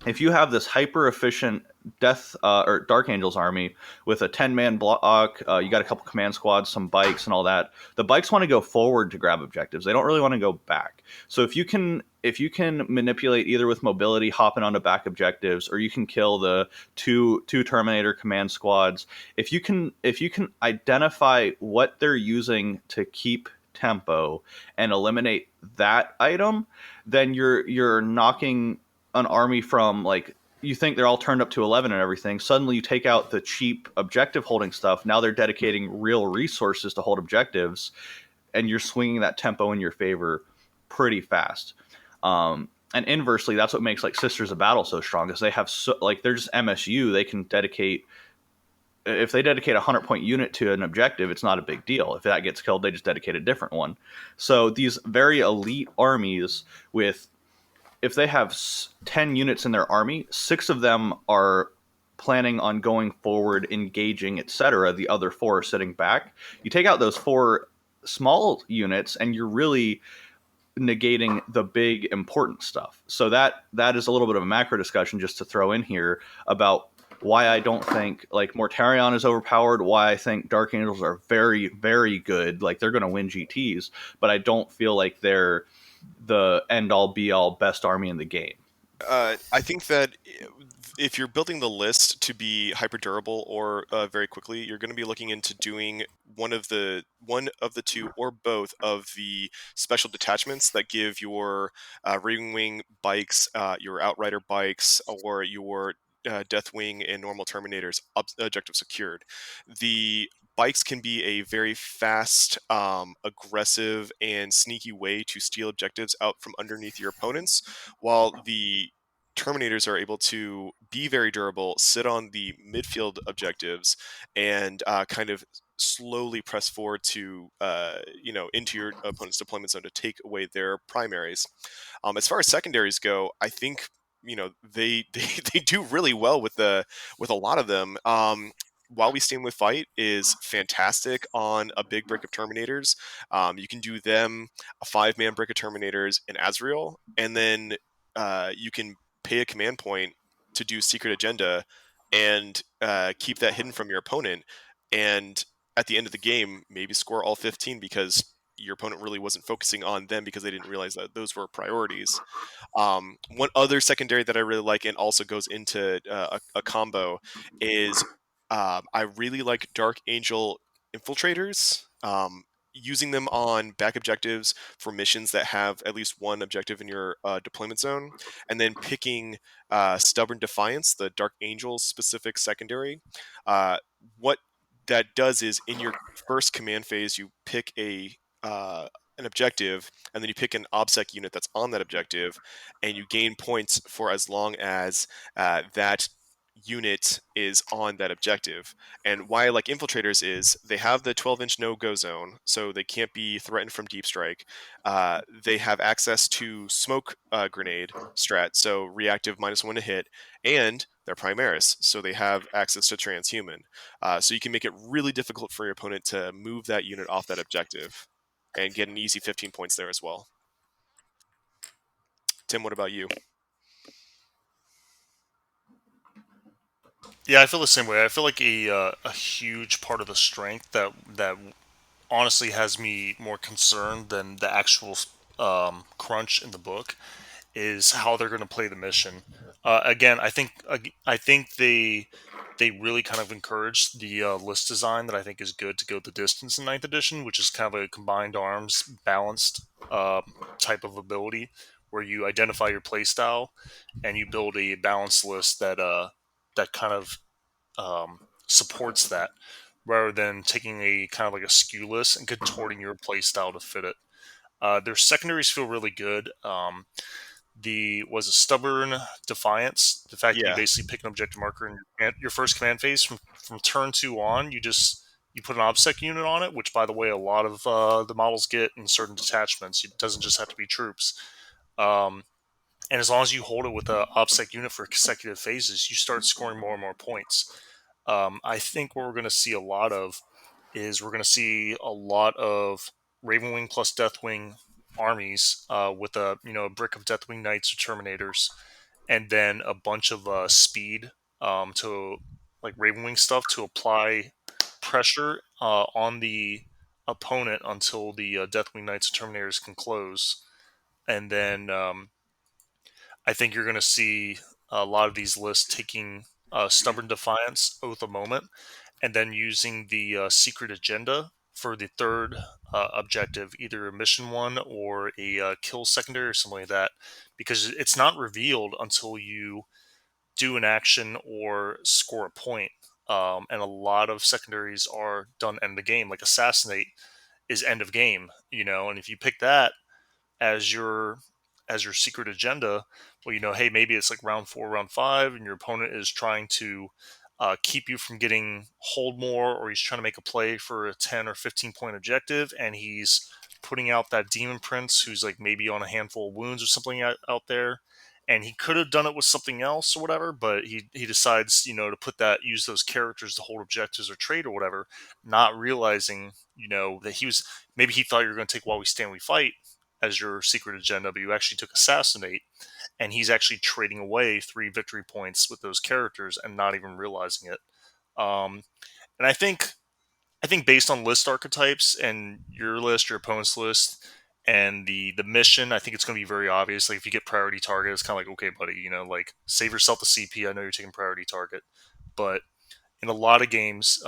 if you have this hyper efficient Death or Dark Angels army with a 10-man block, you got a couple command squads, some bikes, and all that. The bikes want to go forward to grab objectives. They don't really want to go back. So if you can manipulate either with mobility, hopping onto back objectives, or you can kill the two Terminator command squads. If you can identify what they're using to keep tempo and eliminate that item, then you're knocking an army from, like, you think they're all turned up to 11 and everything. Suddenly you take out the cheap objective holding stuff. Now they're dedicating real resources to hold objectives, and you're swinging that tempo in your favor pretty fast. And inversely, that's what makes like Sisters of Battle so strong, because they have like, they're just MSU. They can dedicate, if they dedicate a 100-point unit to an objective, it's not a big deal. If that gets killed, they just dedicate a different one. So these very elite armies, with, if they have 10 units in their army, 6 of them are planning on going forward, engaging, etc. The other 4 are sitting back. You take out those 4 small units, and you're really negating the big important stuff. So that is a little bit of a macro discussion just to throw in here about why I don't think like Mortarion is overpowered, why I think Dark Angels are very, very good. Like, they're going to win GTs, but I don't feel like they're the end all be all best army in the game. I think that if you're building the list to be hyper durable or very quickly, you're going to be looking into doing one of the 2 or both of the special detachments that give your Raving Wing bikes, your Outrider bikes, or your Deathwing and normal Terminators objective secured. The bikes can be a very fast, aggressive, and sneaky way to steal objectives out from underneath your opponents, while the Terminators are able to be very durable, sit on the midfield objectives, and kind of slowly press forward to, into your opponent's deployment zone to take away their primaries. As far as secondaries go, I think they do really well with a lot of them. While We Stand with Fight is fantastic on a big brick of Terminators. You can do them, a 5-man brick of Terminators, and Azrael, and then you can pay a command point to do Secret Agenda and keep that hidden from your opponent. And at the end of the game, maybe score all 15 because your opponent really wasn't focusing on them because they didn't realize that those were priorities. One other secondary that I really like and also goes into a combo is I really like Dark Angel Infiltrators. Using them on back objectives for missions that have at least one objective in your deployment zone, and then picking Stubborn Defiance, the Dark Angel specific secondary. What that does is in your first command phase, you pick an objective, and then you pick an OBSEC unit that's on that objective, and you gain points for as long as that unit is on that objective. And why I like Infiltrators is they have the 12-inch no-go zone, so they can't be threatened from deep strike. They have access to smoke grenade strat, so reactive -1 to hit, and they're Primaris, so they have access to transhuman. So you can make it really difficult for your opponent to move that unit off that objective and get an easy 15 points there as well. Tim, what about you? Yeah, I feel the same way. I feel like a huge part of the strength that honestly has me more concerned than the actual crunch in the book is how they're going to play the mission. Again, I think they really kind of encourage the list design that I think is good to go the distance in Ninth Edition, which is kind of a combined arms balanced type of ability where you identify your playstyle and you build a balanced list that kind of supports that, rather than taking a kind of like a skew list and contorting your playstyle to fit it. Their secondaries feel really good. The was a Stubborn Defiance. The fact that you Yeah. basically pick an objective marker in your first command phase from turn 2 on, you put an OBSEC unit on it, which by the way a lot of the models get in certain detachments. It doesn't just have to be troops. And as long as you hold it with an OBSEC unit for consecutive phases, you start scoring more and more points. I think what we're going to see a lot of is we're going to see a lot of Ravenwing plus Deathwing armies with a brick of Deathwing Knights or Terminators, and then a bunch of speed to like Ravenwing stuff to apply pressure on the opponent until the Deathwing Knights or Terminators can close, and then I think you're going to see a lot of these lists taking Stubborn Defiance, Oath of Moment, and then using the Secret Agenda for the third objective, either a mission one or a kill secondary or something like that, because it's not revealed until you do an action or score a point. And a lot of secondaries are done end of game, like assassinate is end of game, and if you pick that as your secret agenda, well, hey, maybe it's like round 4, round 5, and your opponent is trying to keep you from getting hold more, or he's trying to make a play for a 10 or 15 point objective, and he's putting out that demon prince who's like maybe on a handful of wounds or something out there, and he could have done it with something else or whatever, but he decides, to use those characters to hold objectives or trade or whatever, not realizing, that maybe he thought you were going to take while we stand we fight as your secret agenda, but you actually took assassinate, and he's actually trading away 3 victory points with those characters and not even realizing it. And I think based on list archetypes and your list, your opponent's list, and the mission, I think it's going to be very obvious. Like if you get priority target, it's kind of like, okay, buddy, like save yourself the CP. I know you're taking priority target, but in a lot of games,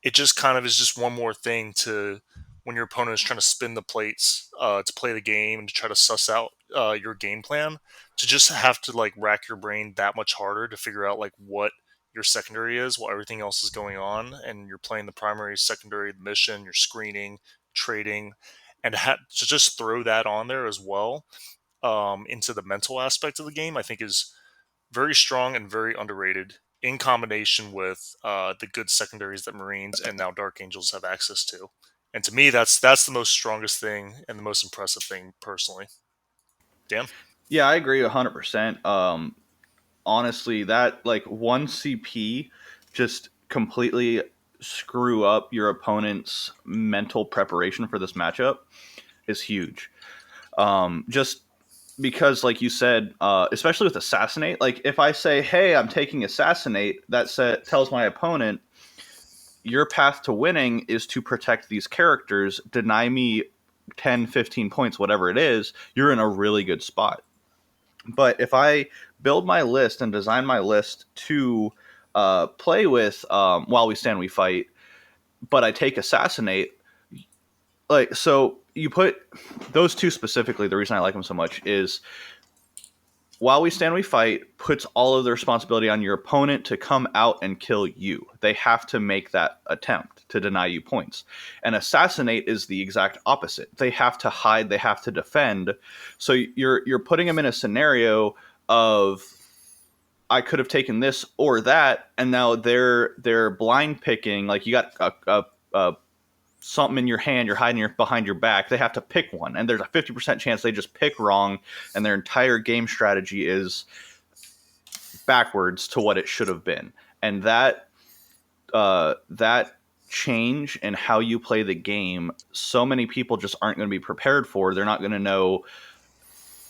it just kind of is just one more thing to when your opponent is trying to spin the plates to play the game and to try to suss out your game plan, to just have to like rack your brain that much harder to figure out like what your secondary is while everything else is going on, and you're playing the primary, secondary, the mission, you're screening, trading, and to just throw that on there as well into the mental aspect of the game, I think is very strong and very underrated in combination with the good secondaries that Marines and now Dark Angels have access to. And to me, that's the most strongest thing and the most impressive thing personally. Dan? Yeah, I agree 100%. Honestly, that like 1 CP just completely screw up your opponent's mental preparation for this matchup is huge. Just because, like you said, especially with assassinate, like if I say, hey, I'm taking assassinate, that tells my opponent your path to winning is to protect these characters, deny me 10, 15 points, whatever it is, you're in a really good spot. But if I build my list and design my list to play with while we stand, we fight, but I take assassinate, like, so you put those two specifically, the reason I like them so much is while we stand, we fight puts all of the responsibility on your opponent to come out and kill you. They have to make that attempt to deny you points. And assassinate is the exact opposite. They have to hide, they have to defend. So you're putting them in a scenario of I could have taken this or that, and now they're blind picking. Like you got a something in your hand, you're hiding behind your back, they have to pick one, and there's a 50% chance they just pick wrong, and their entire game strategy is backwards to what it should have been. And that change in how you play the game, so many people just aren't going to be prepared for. They're not going to know.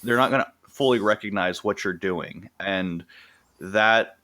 They're not going to fully recognize what you're doing, and that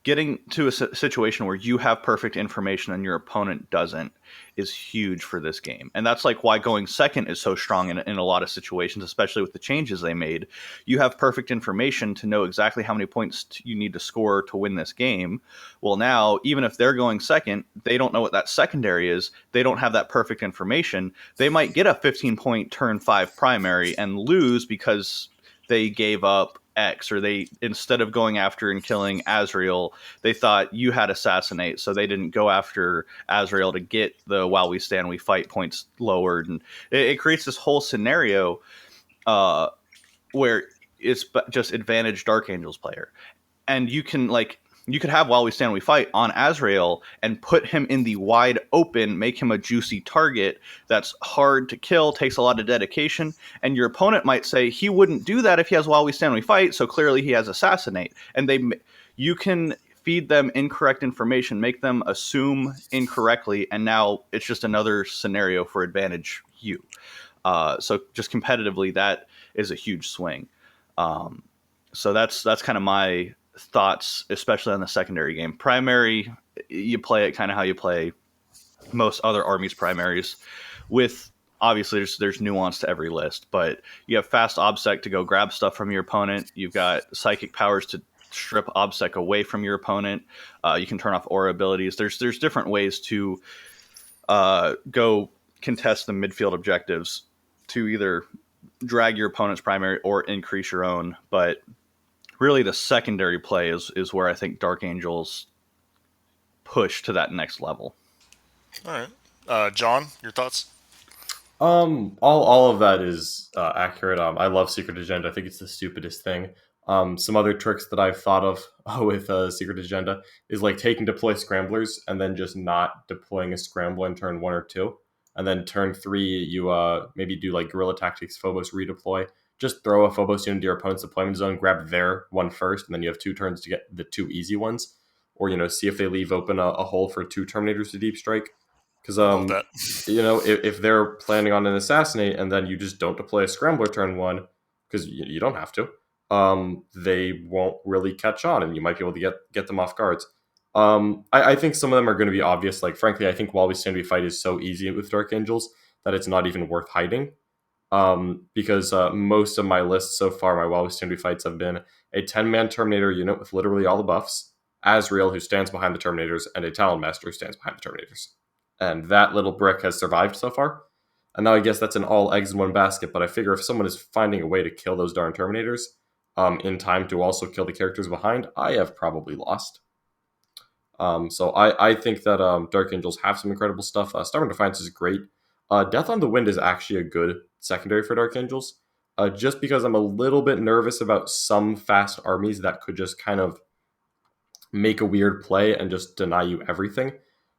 getting to a situation where you have perfect information and your opponent doesn't is huge for this game. And that's like why going second is so strong in a lot of situations, especially with the changes they made. You have perfect information to know exactly how many points you need to score to win this game. Well, now, even if they're going second, they don't know what that secondary is. They don't have that perfect information. They might get a 15-point turn 5 primary and lose because they gave up X, or they, instead of going after and killing Azrael, they thought you had assassinate, so they didn't go after Azrael to get the while we stand we fight points lowered. And it creates this whole scenario where it's just advantage Dark Angels player. And you could have while we stand we fight on Azrael and put him in the wide open, make him a juicy target that's hard to kill, takes a lot of dedication, and your opponent might say he wouldn't do that if he has while we stand we fight, so clearly he has assassinate. And you can feed them incorrect information, make them assume incorrectly, and now it's just another scenario for advantage you. So just competitively, that is a huge swing. So that's kind of my thoughts, especially on the secondary game. Primary, you play it kind of how you play most other armies primaries, with obviously there's nuance to every list, but you have fast obsec to go grab stuff from your opponent. You've got psychic powers to strip obsec away from your opponent. You can turn off aura abilities. There's different ways to go contest the midfield objectives to either drag your opponent's primary or increase your own. But really, the secondary play is where I think Dark Angels push to that next level. All right, John, your thoughts? All of that is accurate. I love Secret Agenda. I think it's the stupidest thing. Some other tricks that I've thought of with Secret Agenda is like taking deploy scramblers and then just not deploying a scrambler in turn 1 or 2, and then turn 3 you maybe do like guerrilla tactics, Phobos redeploy. Just throw a Phobos unit into your opponent's deployment zone, grab their one first, and then you have 2 turns to get the 2 easy ones, or see if they leave open a hole for 2 Terminators to deep strike. Because Love that. if they're planning on an assassinate and then you just don't deploy a scrambler turn 1, because you don't have to, they won't really catch on, and you might be able to get them off guards. I think some of them are going to be obvious. Like, frankly, I think While We Stand We Fight is so easy with Dark Angels that it's not even worth hiding. Because most of my lists so far, my While We Stand We Fights have been a 10-man Terminator unit with literally all the buffs, Azrael, who stands behind the Terminators, and a Talon Master who stands behind the Terminators. And that little brick has survived so far. And now I guess that's an all eggs in one basket, but I figure if someone is finding a way to kill those darn Terminators in time to also kill the characters behind, I have probably lost. So I think that Dark Angels have some incredible stuff. Stubborn Defiance is great. Death on the Wind is actually a good secondary for Dark Angels, just because I'm a little bit nervous about some fast armies that could just kind of make a weird play and just deny you everything.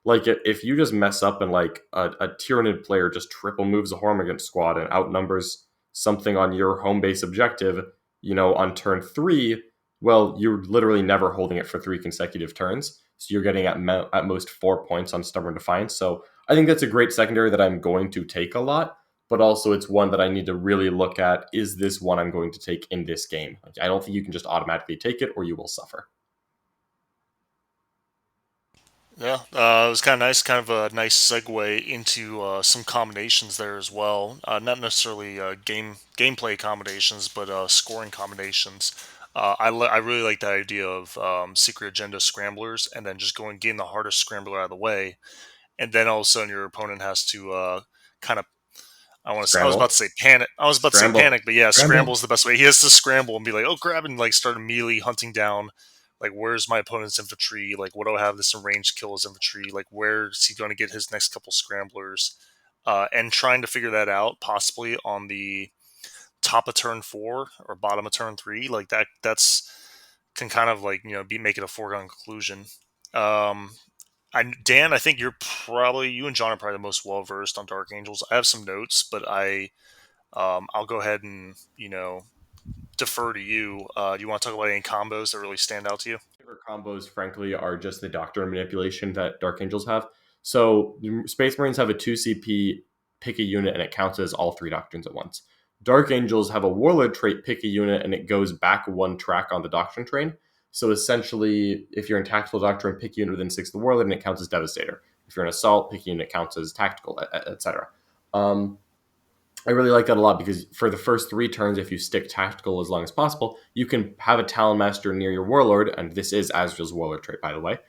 Like, if you just mess up and like a Tyrannid player just triple moves a Hormigant squad and outnumbers something on your home base objective, on turn 3, well, you're literally never holding it for 3 consecutive turns. So you're getting at most 4 points on Stubborn Defiance. So I think that's a great secondary that I'm going to take a lot, but also it's one that I need to really look at. Is this one I'm going to take in this game? Like, I don't think you can just automatically take it or you will suffer. Yeah, it was kind of nice, kind of a nice segue into some combinations there as well. Not necessarily gameplay combinations, but scoring combinations. I really like that idea of secret agenda scramblers, and then just getting the hardest scrambler out of the way, and then all of a sudden your opponent has to kind of. I was about to say panic. I was about to say panic, but yeah, scramble is the best way. He has to scramble and be like, "Oh, grab!" and like start immediately hunting down. Like, where's my opponent's infantry? Like, what do I have this in range kill his infantry? Like, where is he going to get his next couple scramblers? And trying to figure that out, possibly on the top of turn 4 or bottom of turn 3. Like that's can kind of like make it a foregone conclusion. Dan, I think you and John are probably the most well versed on Dark Angels. I have some notes, but I'll go ahead and defer to you. Do you want to talk about any combos that really stand out to you? Favorite combos, frankly, are just the Doctrine manipulation that Dark Angels have. So Space Marines have a 2 CP, pick a unit, and it counts as all 3 Doctrines at once. Dark Angels have a Warlord trait, pick a unit, and it goes back 1 track on the Doctrine train. So essentially, if you're in Tactical Doctrine, pick a unit within 6 of the Warlord, and it counts as Devastator. If you're in Assault, pick a unit, it counts as Tactical, etc. I really like that a lot because for the first 3 turns, if you stick Tactical as long as possible, you can have a Talon Master near your Warlord, and this is Azrael's Warlord trait, by the way,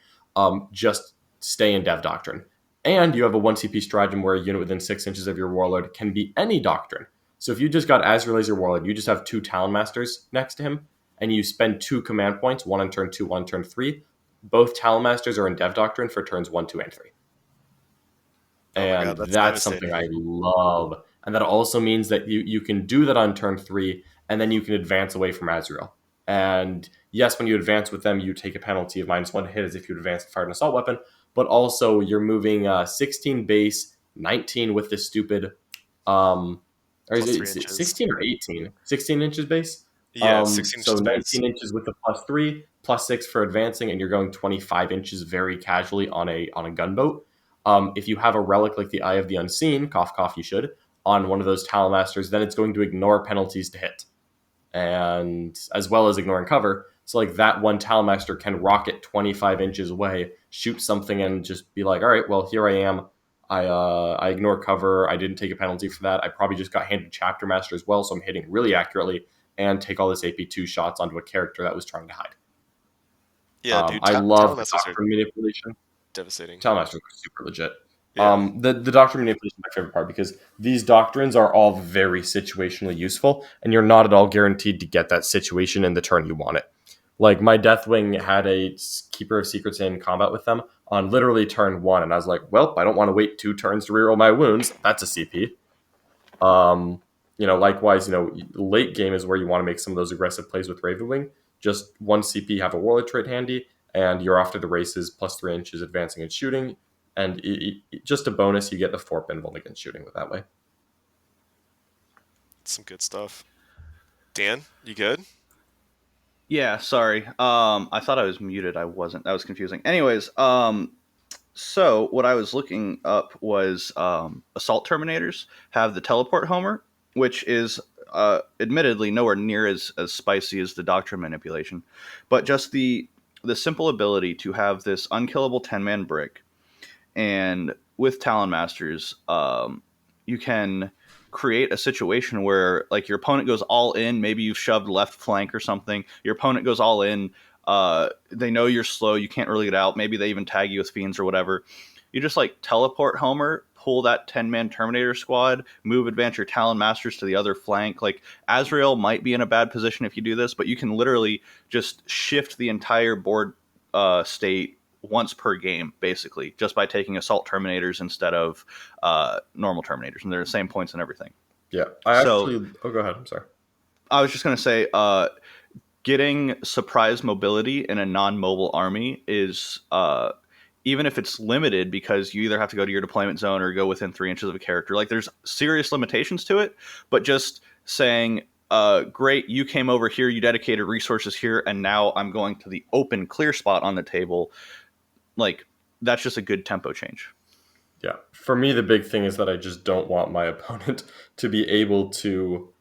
just stay in Dev Doctrine. And you have a 1 CP stratagem where a unit within 6 inches of your Warlord can be any Doctrine. So if you just got Azrael as your Warlord, you just have 2 Talon Masters next to him, and you spend 2 command points, 1 on turn 2, 1 on turn 3. Both Talon Masters are in Dev Doctrine for turns 1, 2, and 3. And that's something I love. And that also means that you can do that on turn 3, and then you can advance away from Azrael. And yes, when you advance with them, you take a penalty of -1 hit as if you advance and fired an assault weapon. But also, you're moving 16 base, 19 with the stupid... or is it 16 or 18? 16 inches base? Yeah, 16 inches so 19 base. inches with the +3, +6 for advancing, and you're going 25 inches very casually on a gunboat. If you have a relic like the Eye of the Unseen, cough, cough, you should, on one of those Talon Masters, then it's going to ignore penalties to hit, and as well as ignoring cover. So like that one Talon Master can rocket 25 inches away, shoot something, and just be like, all right, well, here I am. I ignore cover. I didn't take a penalty for that. I probably just got handed Chapter Master as well, so I'm hitting really accurately and take all this AP2 shots onto a character that was trying to hide. Yeah, dude. I love Doctrine manipulation. Devastating. Talon Masters are super legit. Yeah. The doctrine manipulation is my favorite part because these doctrines are all very situationally useful, and you're not at all guaranteed to get that situation in the turn you want it. Like my Deathwing had a Keeper of Secrets in combat with them on literally turn one, and I was like, well, I don't want to wait 2 turns to reroll my wounds. That's a CP. Likewise, late game is where you want to make some of those aggressive plays with Ravenwing. Just 1 CP, have a Warlord trait handy, and you're off to the races, plus 3 inches advancing and shooting. And just a bonus, you get the 4 pinball against shooting with that way. Some good stuff. Dan, you good? Yeah, sorry. I thought I was muted. I wasn't. That was confusing. Anyways, so what I was looking up was assault terminators have the teleport homer, which is admittedly nowhere near as spicy as the doctrine manipulation, but just the simple ability to have this unkillable 10-man brick, and with Talon Masters, you can create a situation where like your opponent goes all in. Maybe you've shoved left flank or something. Your opponent goes all in. They know you're slow. You can't really get out. Maybe they even tag you with fiends or whatever. You just like teleport Homer, pull that 10-man Terminator squad, move advance your Talon Masters to the other flank. Like Azrael might be in a bad position if you do this, but you can literally just shift the entire board state once per game, basically, just by taking assault terminators instead of normal terminators, and they're the same points and everything. Yeah, go ahead. I'm sorry. I was just going to say, getting surprise mobility in a non-mobile army is, even if it's limited, because you either have to go to your deployment zone or go within 3 inches of a character. Like, there's serious limitations to it, but just saying, great, you came over here, you dedicated resources here, and now I'm going to the open clear spot on the table. Like, that's just a good tempo change. Yeah. For me, the big thing is that I just don't want my opponent to be able to,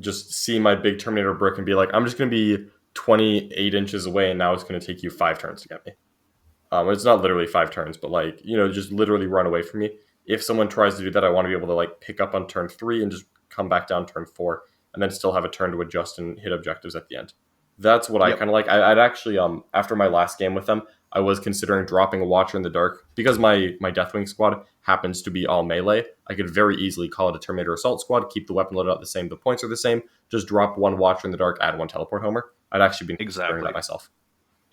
just see my big Terminator brick and be like, I'm just going to be 28 inches away, and now it's going to take you 5 turns to get me. It's not literally 5 turns, but just literally run away from me. If someone tries to do that, I want to be able to pick up on turn 3 and just come back down turn 4, and then still have a turn to adjust and hit objectives at the end. That's what I kind of like. I'd actually, after my last game with them, I was considering dropping a Watcher in the Dark because my Deathwing squad happens to be all melee. I could very easily call it a Terminator Assault squad, keep the weapon loaded out the same, the points are the same, just drop 1 Watcher in the Dark, add 1 Teleport Homer. I'd actually been considering that myself.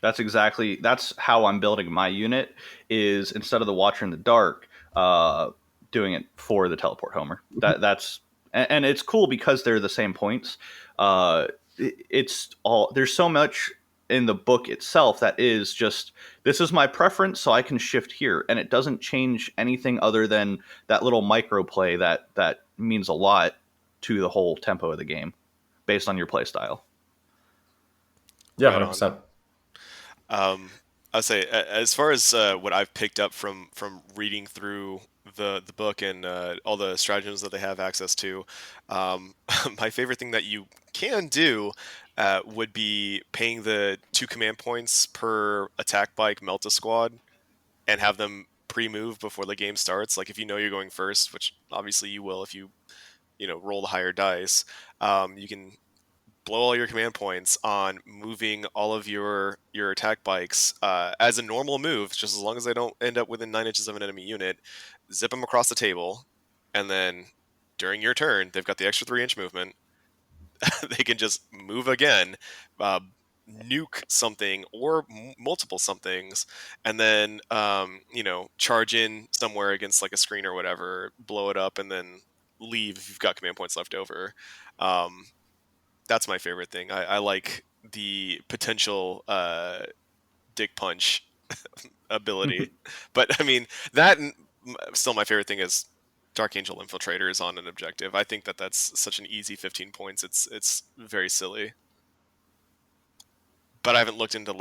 That's how I'm building my unit, is instead of the Watcher in the Dark, doing it for the Teleport Homer. That's and it's cool because they're the same points. It's all, there's so much in the book itself that is just, this is my preference, so I can shift here, and it doesn't change anything other than that little micro play that means a lot to the whole tempo of the game based on your play style. Yeah, 100%. I'll say, as far as what I've picked up from reading through the book and all the stratagems that they have access to, my favorite thing that you can do would be paying the 2 command points per attack bike melt a squad and have them pre-move before the game starts. Like, if you know you're going first, which obviously you will if you roll the higher dice, you can blow all your command points on moving all of your attack bikes as a normal move, just as long as they don't end up within 9 inches of an enemy unit. Zip them across the table, and then during your turn, they've got the extra 3-inch movement. They can just move again, nuke something or multiple somethings, and then charge in somewhere against like a screen or whatever, blow it up, and then leave if you've got command points left over. That's my favorite thing. I like the potential dick punch ability. But I mean, that still my favorite thing is Dark Angel Infiltrators on an objective. I think that's such an easy 15 points. It's very silly. But I haven't looked into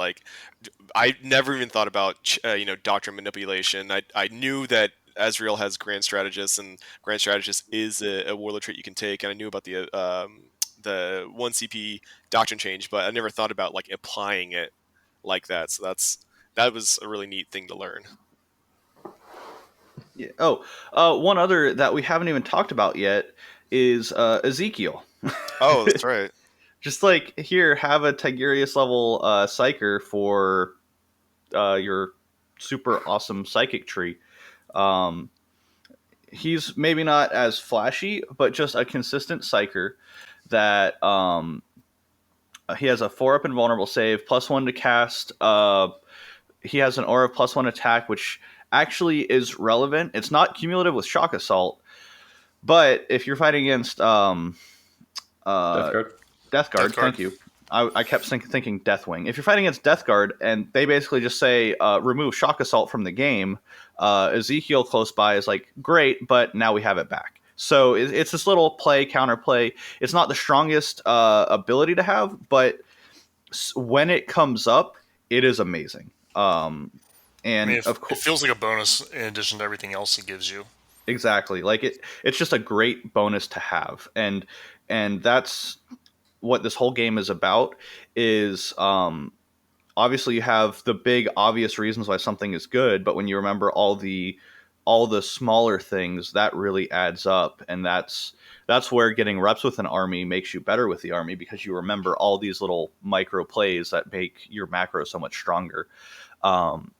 I never even thought about doctrine manipulation. I knew that Azrael has Grand Strategist, and Grand Strategist is a warlord trait you can take, and I knew about the 1 CP doctrine change, but I never thought about applying it like that. So that was a really neat thing to learn. Yeah. Oh, one other that we haven't even talked about yet is Ezekiel. Oh, that's right. Just here, have a Tigurius level Psyker for your super awesome psychic tree. Um, he's maybe not as flashy, but just a consistent psyker that he has a 4-up invulnerable save, +1 to cast. He has an aura of +1 attack, which actually is relevant. It's not cumulative with Shock Assault, but if you're fighting against Death uh, Guard. Death Death Guard, Guard. thank you. I kept thinking Deathwing. If you're fighting against Death Guard and they basically just say remove Shock Assault from the game, Ezekiel close by is like great, but now we have it back. So it's this little play counterplay. It's not the strongest ability to have, but when it comes up, it is amazing. I mean, And of it course, feels like a bonus in addition to everything else it gives you. exactly, like it's just a great bonus to have, and that's what this whole game is about. Is obviously you have the big obvious reasons why something is good, but when you remember all the smaller things, that really adds up, and that's where getting reps with an army makes you better with the army, because you remember all these little micro plays that make your macro so much stronger. um,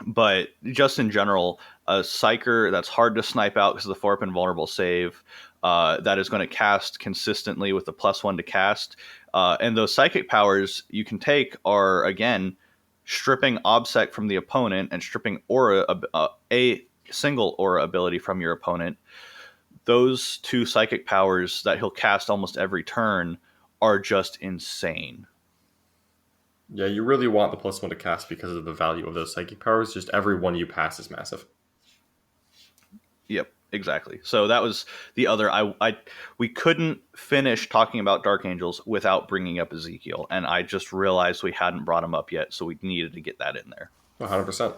but just in general, a psyker that's hard to snipe out because of the 4-up invulnerable save, that is going to cast consistently with the +1 to cast. And those psychic powers you can take are, again, stripping obsec from the opponent and stripping aura, a single aura ability from your opponent. Those two psychic powers that he'll cast almost every turn are just insane. Yeah, you really want the +1 to cast because of the value of those psychic powers. Just every one you pass is massive. Yep, exactly. So that was the other. We couldn't finish talking about Dark Angels without bringing up Ezekiel, and I just realized we hadn't brought him up yet, so we needed to get that in there. 100%.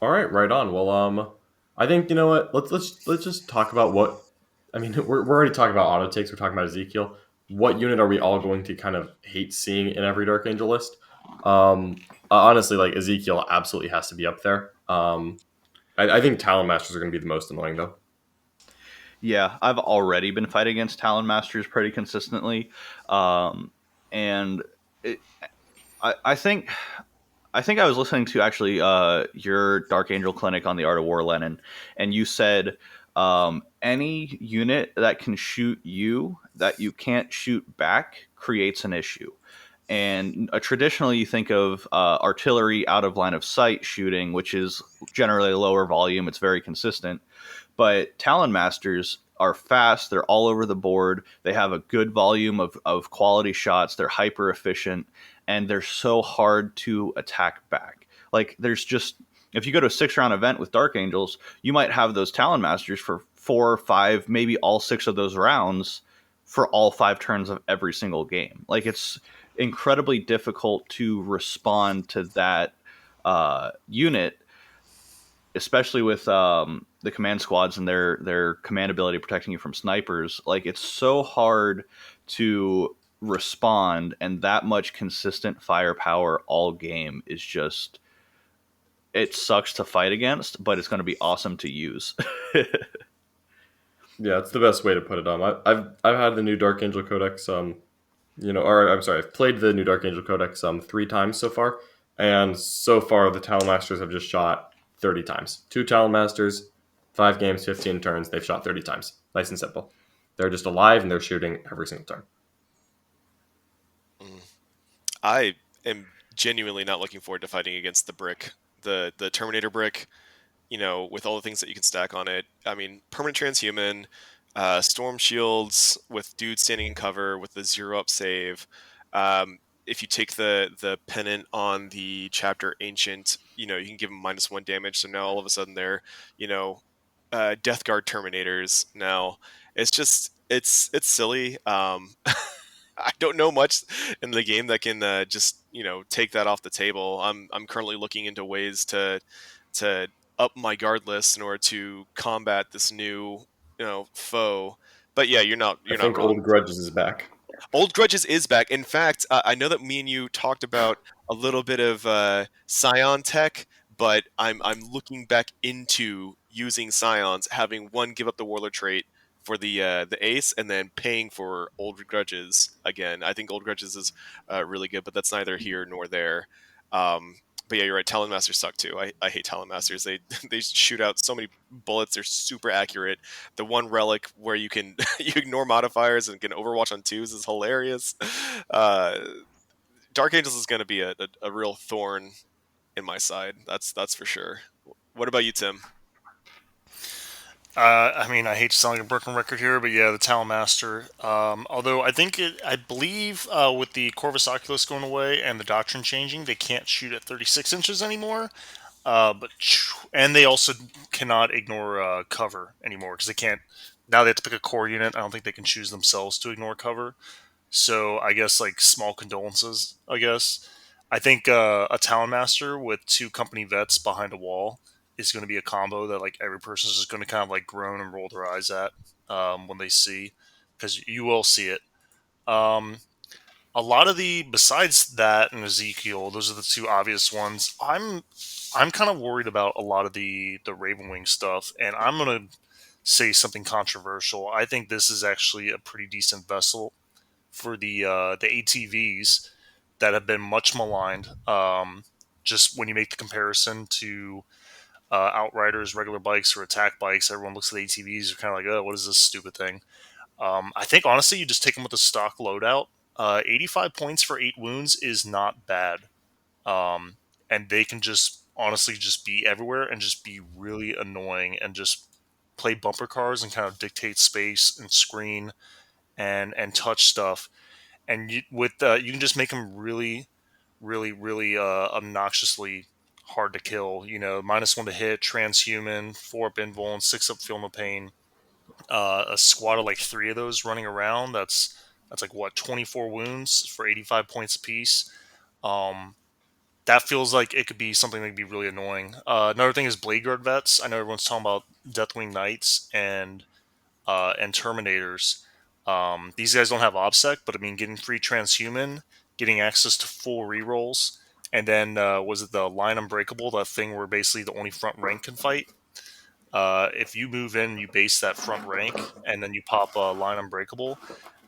All right, right on. Well, I think you know what. Let's just talk about what. I mean, we're already talking about auto takes. We're talking about Ezekiel. What unit are we all going to kind of hate seeing in every Dark Angel list? Honestly, like Ezekiel absolutely has to be up there. I think Talon Masters are going to be the most annoying though. Yeah, I've already been fighting against Talon Masters pretty consistently, and it, I think I was listening to actually your Dark Angel clinic on the Art of War, Lennon, and you said any unit that can shoot you that you can't shoot back creates an issue. And traditionally, you think of artillery out of line of sight shooting, which is generally a lower volume. It's very consistent. But Talon Masters are fast. They're all over the board. They have a good volume of quality shots. They're hyper efficient, and they're so hard to attack back. Like, there's just, if you go to a 6-round event with Dark Angels, you might have those Talon Masters for 4 or 5, maybe all 6 of those rounds for all 5 turns of every single game. Like, it's incredibly difficult to respond to that unit, especially with the command squads and their command ability protecting you from snipers. Like, it's so hard to respond, and that much consistent firepower all game is just, it sucks to fight against, but it's going to be awesome to use. Yeah, it's the best way to put it. I've had the new Dark Angel Codex. Or I'm sorry, I've played the new Dark Angel Codex 3 times so far, and so far the Talon Masters have just shot 30 times. 2 Talon Masters, 5 games, 15 turns. They've shot 30 times. Nice and simple. They're just alive and they're shooting every single turn. Mm. I am genuinely not looking forward to fighting against the brick, the Terminator brick. You know, with all the things that you can stack on it. I mean, permanent transhuman, storm shields with dude standing in cover with the 0-up save. Um, if you take the pennant on the chapter ancient, you know, you can give them -1 damage. So now all of a sudden they're, you know, Death Guard Terminators. Now it's just it's silly. I don't know much in the game that can just, you know, take that off the table. I'm currently looking into ways to up my guard list in order to combat this new, you know, foe. But yeah, I you're not think wrong. Old Grudges is back. Old Grudges is back. In fact, I know that me and you talked about a little bit of Scion tech, but I'm looking back into using Scions, having one give up the Warlord trait for the Ace, and then paying for Old Grudges again. I think Old Grudges is really good, but that's neither here nor there. Um, But yeah, you're right. Talon Masters suck too. I hate Talon Masters. They they shoot out so many bullets. They're super accurate. The one relic where you can you ignore modifiers and can Overwatch on twos is hilarious. Uh, Dark Angels is going to be a real thorn in my side. That's for sure. What about you, Tim? I mean, I hate to sound like a broken record here, but yeah, the Talon Master. Although I believe with the Corvus Oculus going away and the doctrine changing, they can't shoot at 36 inches anymore. And they also cannot ignore cover anymore because they can't. Now they have to pick a core unit. I don't think they can choose themselves to ignore cover. So I guess like small condolences. I guess I think a Talon Master with two company vets behind a wall is going to be a combo that like every person is just going to kind of like groan and roll their eyes at when they see, because you will see it. Um, a lot of the besides that and Ezekiel, those are the two obvious ones. I'm kind of worried about a lot of the Ravenwing stuff, and I'm gonna say something controversial. I think this is actually a pretty decent vessel for the ATVs that have been much maligned. Just when you make the comparison to Outriders, regular bikes, or attack bikes, everyone looks at the ATVs. Are kind of like, oh, what is this stupid thing? I think honestly, you just take them with a stock loadout. 85 points for 8 wounds is not bad, and they can just honestly just be everywhere and just be really annoying and just play bumper cars and kind of dictate space and screen and touch stuff. And you can just make them really, really, really obnoxiously hard to kill. You know, -1 to hit, transhuman, 4 up invuln, 6 up feel no pain. A squad of like 3 of those running around. That's like what 24 wounds for 85 points apiece. Um, that feels like it could be something that could be really annoying. Another thing is Blade Guard vets. I know everyone's talking about Deathwing Knights and Terminators. These guys don't have OBSEC, but I mean, getting free transhuman, getting access to full rerolls, and then was it the line unbreakable, that thing where basically the only front rank can fight? If you move in, you base that front rank, and then you pop a line unbreakable.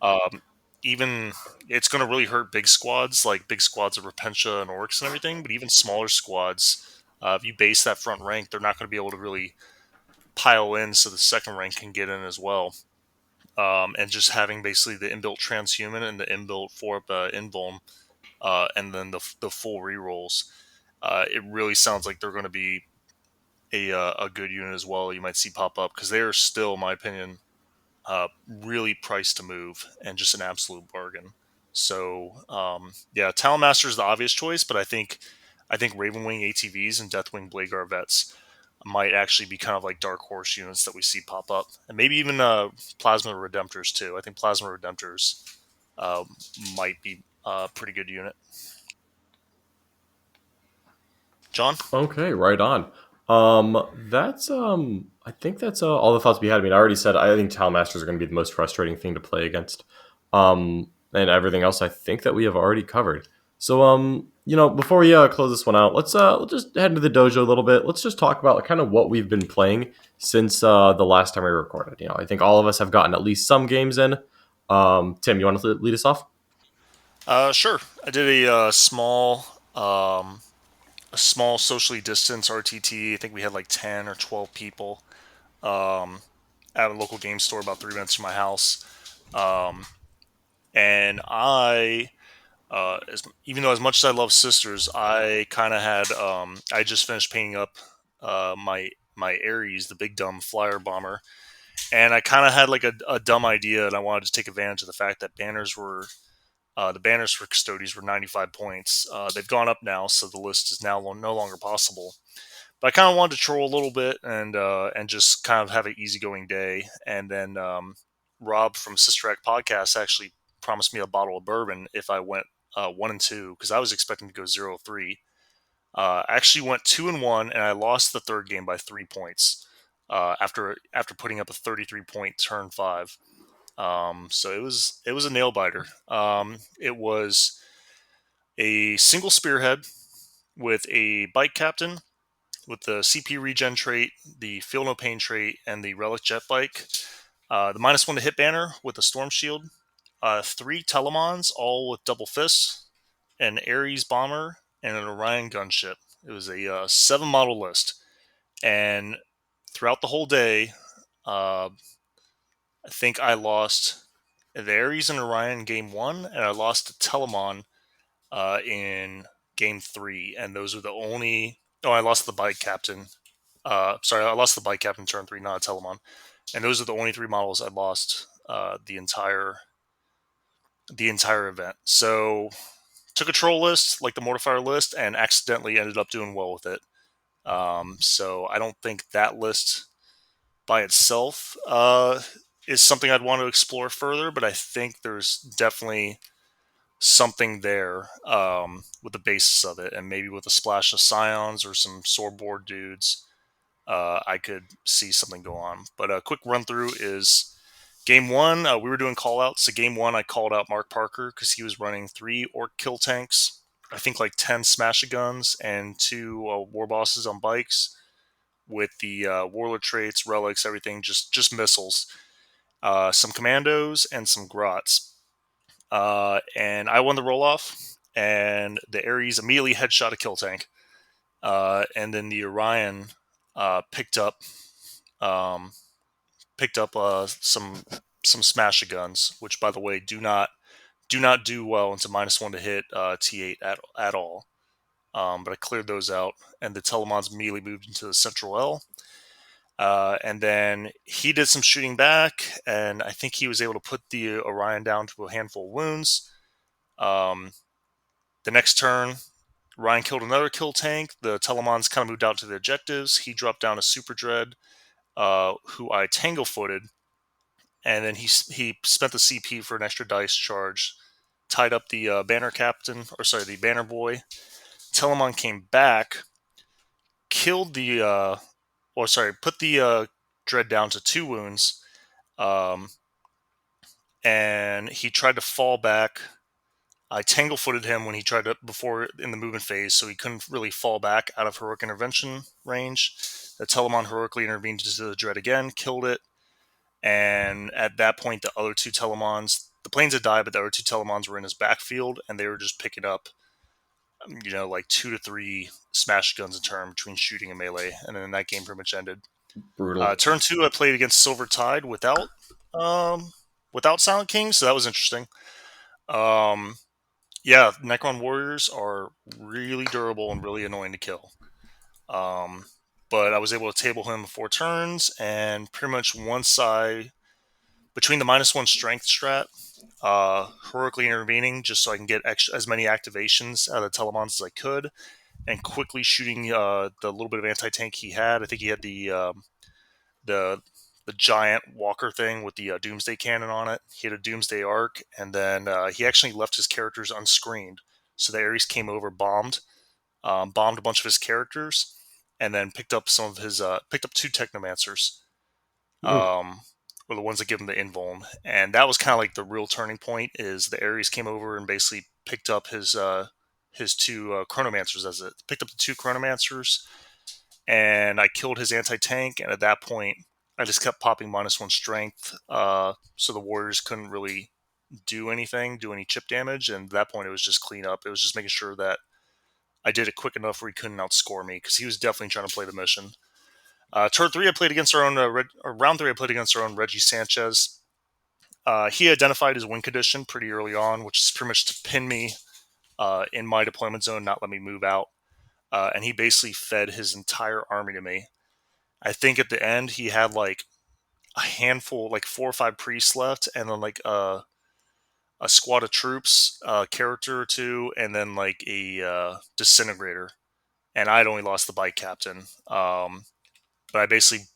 Um, even it's going to really hurt big squads, like big squads of Repentia and Orcs and everything. But even smaller squads, if you base that front rank, they're not going to be able to really pile in, so the second rank can get in as well. And just having basically the inbuilt transhuman and the inbuilt 4 up invuln, and then the full rerolls. It really sounds like they're going to be a good unit as well. You might see pop up because they are still, in my opinion, really priced to move and just an absolute bargain. So yeah, Talon Master is the obvious choice, but I think Ravenwing ATVs and Deathwing Blade Guard vets might actually be kind of like dark horse units that we see pop up, and maybe even Plasma Redemptors too. I think Plasma Redemptors uh, might be a pretty good unit. John? Okay, right on. That's I think that's all the thoughts we had. I mean, I already said I think Tal Masters are going to be the most frustrating thing to play against. And everything else I think that we have already covered. So, before we close this one out, let's just head into the dojo a little bit. Let's just talk about kind of what we've been playing since the last time we recorded. I think all of us have gotten at least some games in. Tim, you want to lead us off? Sure. I did a small socially distanced RTT. I think we had like 10 or 12 people um, at a local game store about 3 minutes from my house. Um, and even though as much as I love Sisters, I kind of had, I just finished painting up my Ares, the big dumb flyer bomber. And I kind of had like a dumb idea, and I wanted to take advantage of the fact that the banners for Custodes were 95 points. They've gone up now, so the list is now no longer possible. But I kind of wanted to troll a little bit and just kind of have an easygoing day. And then Rob from Sister Act Podcast actually promised me a bottle of bourbon if I went 1-2, because I was expecting to go 0-3. I actually went 2-1, and I lost the third game by 3 points after putting up a 33-point turn 5. So it was a nail biter. It was a single spearhead with a bike captain with the CP regen trait, the feel no pain trait, and the relic jet bike. The -1 to hit banner with a storm shield. 3 Telemons, all with double fists, an Ares bomber, and an Orion gunship. It was a 7 model list, and throughout the whole day, I think I lost the Ares and Orion game 1, and I lost to Telemon in game 3, and those were the only. Oh, I lost the bike captain. Sorry, I lost the bike captain turn 3, not a Telemon, and those are the only 3 models I lost the entire event. So took a troll list like the Mortifier list and accidentally ended up doing well with it. So I don't think that list by itself is something I'd want to explore further, but I think there's definitely something there with the basis of it, and maybe with a splash of Scions or some swordboard dudes, I could see something go on. But a quick run through is game 1. We were doing call outs. So game 1, I called out Mark Parker because he was running 3 orc kill tanks, I think like 10 smash guns, and 2 war bosses on bikes with the warlord traits, relics, everything, just missiles, some commandos, and some grots. And I won the roll off, and the Ares immediately headshot a kill tank, and then the Orion picked up some smash guns, which by the way do not do well into -1 to hit T8 at all. But I cleared those out, and the Telemons immediately moved into the central L. And then he did some shooting back, and I think he was able to put the Orion down to a handful of wounds. The next turn, Ryan killed another kill tank. The Telemons kind of moved out to the objectives. He dropped down a Super Dread, who I tangle-footed, and then he spent the CP for an extra dice charge, tied up the banner captain, the banner boy. Telemon came back, killed the, put the Dread down to 2 wounds, and he tried to fall back. I tangle-footed him when he tried to, before in the movement phase, so he couldn't really fall back out of heroic intervention range. The Telemon heroically intervened into the Dread again, killed it, and at that point, the other 2 Telemons, the planes had died, but the other 2 Telemons were in his backfield, and they were just picking up, like 2 to 3 smash guns a turn between shooting and melee, and then that game pretty much ended. Brutal. Turn 2, I played against Silver Tide without Silent King, so that was interesting. Yeah, Necron Warriors are really durable and really annoying to kill. But I was able to table him 4 turns, and pretty much once between the -1 strength strat, heroically intervening just so I can get as many activations out of the Telemons as I could, and quickly shooting the little bit of anti-tank he had. I think he had the giant walker thing with the Doomsday Cannon on it. He had a Doomsday Arc, and then he actually left his characters unscreened. So the Ares came over, bombed a bunch of his characters, and then picked up 2 Technomancers, were the ones that give him the invuln. And that was kind of like the real turning point. Is the Ares came over and basically picked up his 2 Chronomancers picked up the 2 Chronomancers, and I killed his anti-tank, and at that point I just kept popping -1 strength, so the Warriors couldn't really do any chip damage, and at that point it was just clean up. It was just making sure that I did it quick enough where he couldn't outscore me, because he was definitely trying to play the mission. Turn 3, I played against our own, round 3, I played against our own Reggie Sanchez. He identified his win condition pretty early on, which is pretty much to pin me in my deployment zone, not let me move out. And he basically fed his entire army to me. I think at the end he had like a handful, like 4 or 5 priests left, and then like a squad of troops, a character or 2, and then like a disintegrator. And I'd only lost the bike captain. But I basically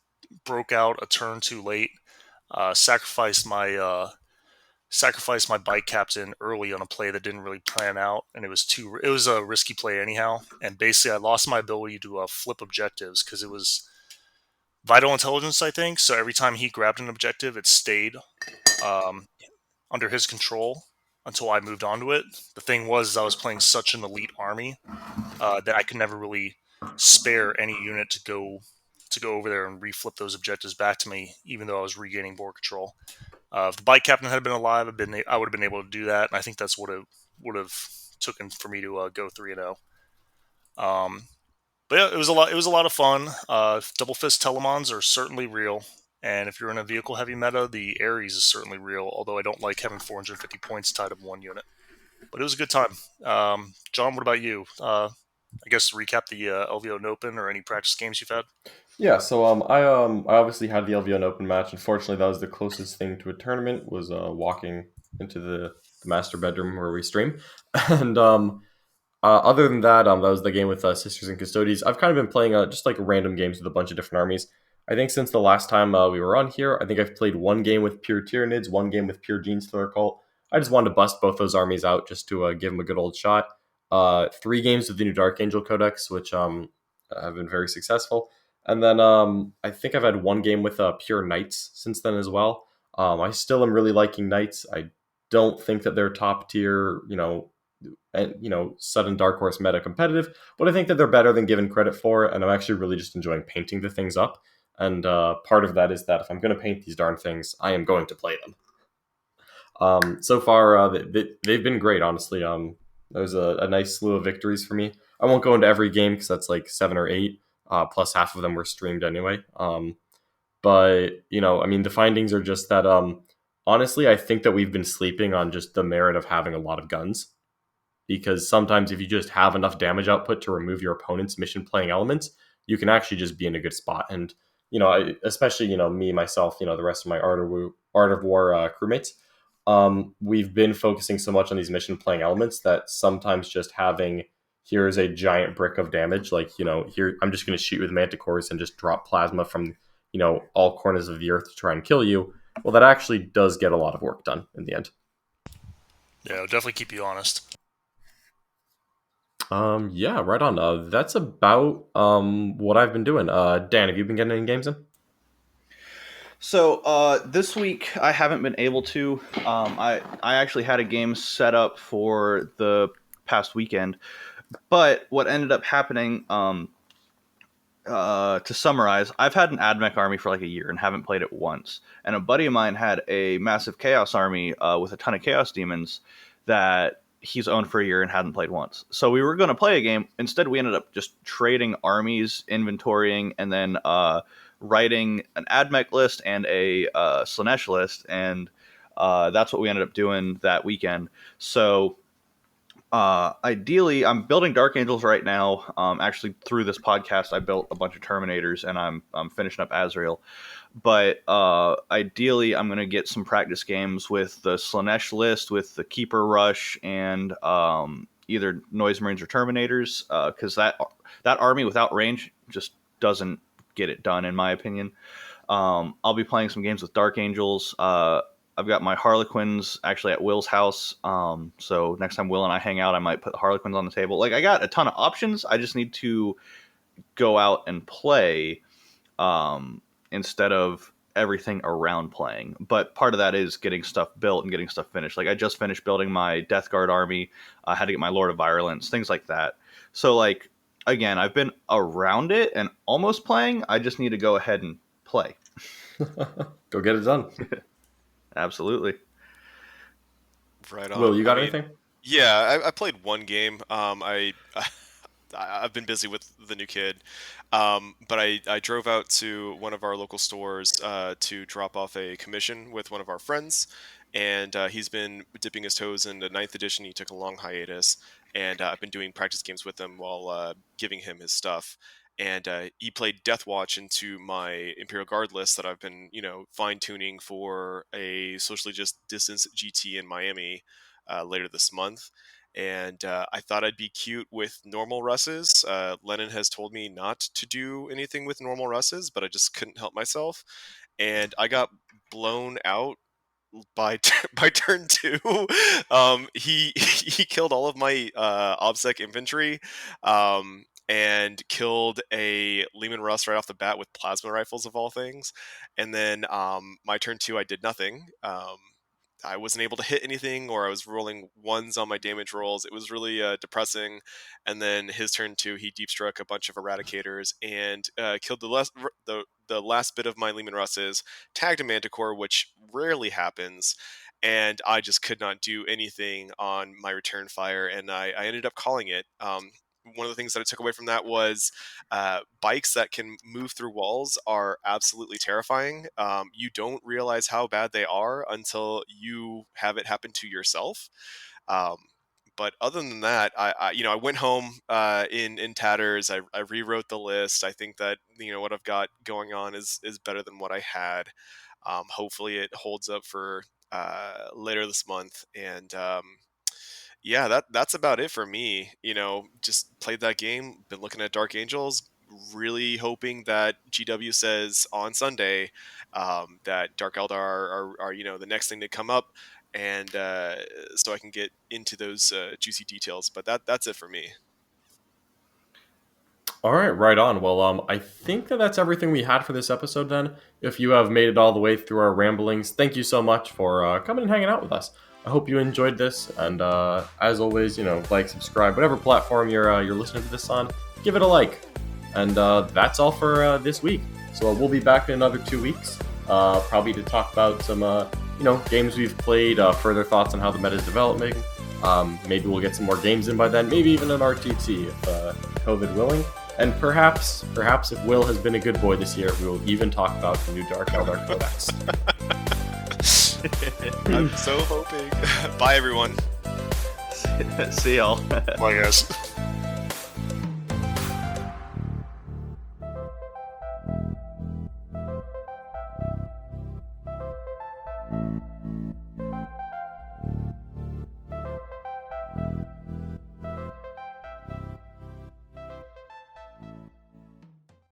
broke out a turn too late, sacrificed my bike captain early on a play that didn't really plan out, and it was a risky play anyhow. And basically I lost my ability to flip objectives, because it was vital intelligence, I think. So every time he grabbed an objective, it stayed under his control until I moved on to it. The thing was, I was playing such an elite army that I could never really spare any unit to go over there and reflip those objectives back to me, even though I was regaining board control. If the bike captain had been alive, I would have been able to do that, and I think that's what it would have taken for me to go 3-0. But yeah, it was a lot. It was a lot of fun. Double fist telemons are certainly real, and if you're in a vehicle heavy meta, the Ares is certainly real. Although I don't like having 450 points tied to one unit. But it was a good time. John, what about you? I guess recap the LVO NOPEn or any practice games you've had. Yeah, so I obviously had the LVO Open match. Unfortunately, that was the closest thing to a tournament. Was walking into the master bedroom where we stream, and other than that, that was the game with Sisters and Custodies. I've kind of been playing just like random games with a bunch of different armies. I think since the last time we were on here, I think I've played one game with pure Tyranids, one game with pure Gene Stealer Cult. I just wanted to bust both those armies out just to give them a good old shot. 3 games with the new Dark Angel Codex, which have been very successful. And then I think I've had one game with pure Knights since then as well. I still am really liking Knights. I don't think that they're top tier, and sudden dark horse meta competitive, but I think that they're better than given credit for, and I'm actually really just enjoying painting the things up. And part of that is that if I'm going to paint these darn things, I am going to play them. So far, they've been great, honestly. There's a nice slew of victories for me. I won't go into every game because that's like 7 or 8, plus half of them were streamed anyway. But I mean, the findings are just that. Honestly, I think that we've been sleeping on just the merit of having a lot of guns, because sometimes if you just have enough damage output to remove your opponent's mission playing elements, you can actually just be in a good spot. And especially me myself, the rest of my Art of War crewmates, we've been focusing so much on these mission playing elements that sometimes just having, here's a giant brick of damage, like here I'm just going to shoot you with manticores and just drop plasma from all corners of the earth to try and kill you. Well, that actually does get a lot of work done in the end. Yeah, it'll definitely keep you honest. Yeah, right on. That's about what I've been doing. Dan, have you been getting any games in? So this week I haven't been able to. I actually had a game set up for the past weekend, but what ended up happening, to summarize, I've had an AdMech army for like a year and haven't played it once. And a buddy of mine had a massive Chaos army with a ton of Chaos demons that he's owned for a year and hadn't played once. So we were going to play a game. Instead, we ended up just trading armies, inventorying, and then writing an AdMech list and a Slanesh list. And that's what we ended up doing that weekend. So ideally, I'm building Dark Angels right now. Actually, through this podcast, I built a bunch of Terminators, and I'm finishing up Azrael. But ideally, I'm going to get some practice games with the Slanesh list, with the Keeper Rush, and either Noise Marines or Terminators, because that army without range just doesn't get it done, in my opinion. I'll be playing some games with Dark Angels. I've got my Harlequins actually at Will's house. So next time Will and I hang out, I might put the Harlequins on the table. Like, I got a ton of options. I just need to go out and play instead of everything around playing. But part of that is getting stuff built and getting stuff finished. Like, I just finished building my Death Guard army. I had to get my Lord of Virulence, things like that. So, like, again, I've been around it and almost playing. I just need to go ahead and play. Go get it done. Absolutely. Right on. Will, you got anything? Yeah, I played one game. I've been busy with the new kid, but I drove out to one of our local stores to drop off a commission with one of our friends, and he's been dipping his toes into ninth edition. He took a long hiatus, and I've been doing practice games with him while giving him his stuff. And he played Death Watch into my Imperial Guard list that I've been, fine tuning for a socially just distance GT in Miami later this month. And I thought I'd be cute with normal Russes. Lennon has told me not to do anything with normal Russes, but I just couldn't help myself. And I got blown out by by turn 2. He killed all of my OBSEC infantry, and killed a Lehman Russ right off the bat with plasma rifles of all things. And then my turn 2, I did nothing. I wasn't able to hit anything, or I was rolling ones on my damage rolls. It was really depressing. And then his turn 2, he deep struck a bunch of Eradicators and killed the last bit of my Lehman Russes, tagged a Manticore, which rarely happens. And I just could not do anything on my return fire, and I ended up calling it. one of the things that I took away from that was bikes that can move through walls are absolutely terrifying. You don't realize how bad they are until you have it happen to yourself. Um, but other than that, I went home in tatters. I rewrote the list. I think that what I've got going on is better than what I had. Hopefully, it holds up for later this month. And yeah, that's about it for me. Just played that game. Been looking at Dark Angels. Really hoping that GW says on Sunday that Dark Eldar are the next thing to come up, and so I can get into those juicy details. But that's it for me. All right, right on. Well, I think that's everything we had for this episode then. If you have made it all the way through our ramblings, thank you so much for coming and hanging out with us. I hope you enjoyed this, and as always, like, subscribe, whatever platform you're listening to this on, give it a like. And that's all for this week. So we'll be back in another 2 weeks, probably to talk about some games we've played, further thoughts on how the meta is developing. Maybe we'll get some more games in by then, maybe even an RTT if COVID willing. And perhaps if Will has been a good boy this year, we will even talk about the new Dark Eldar Codex. I'm so hoping. Bye, everyone. See y'all. Bye, guys.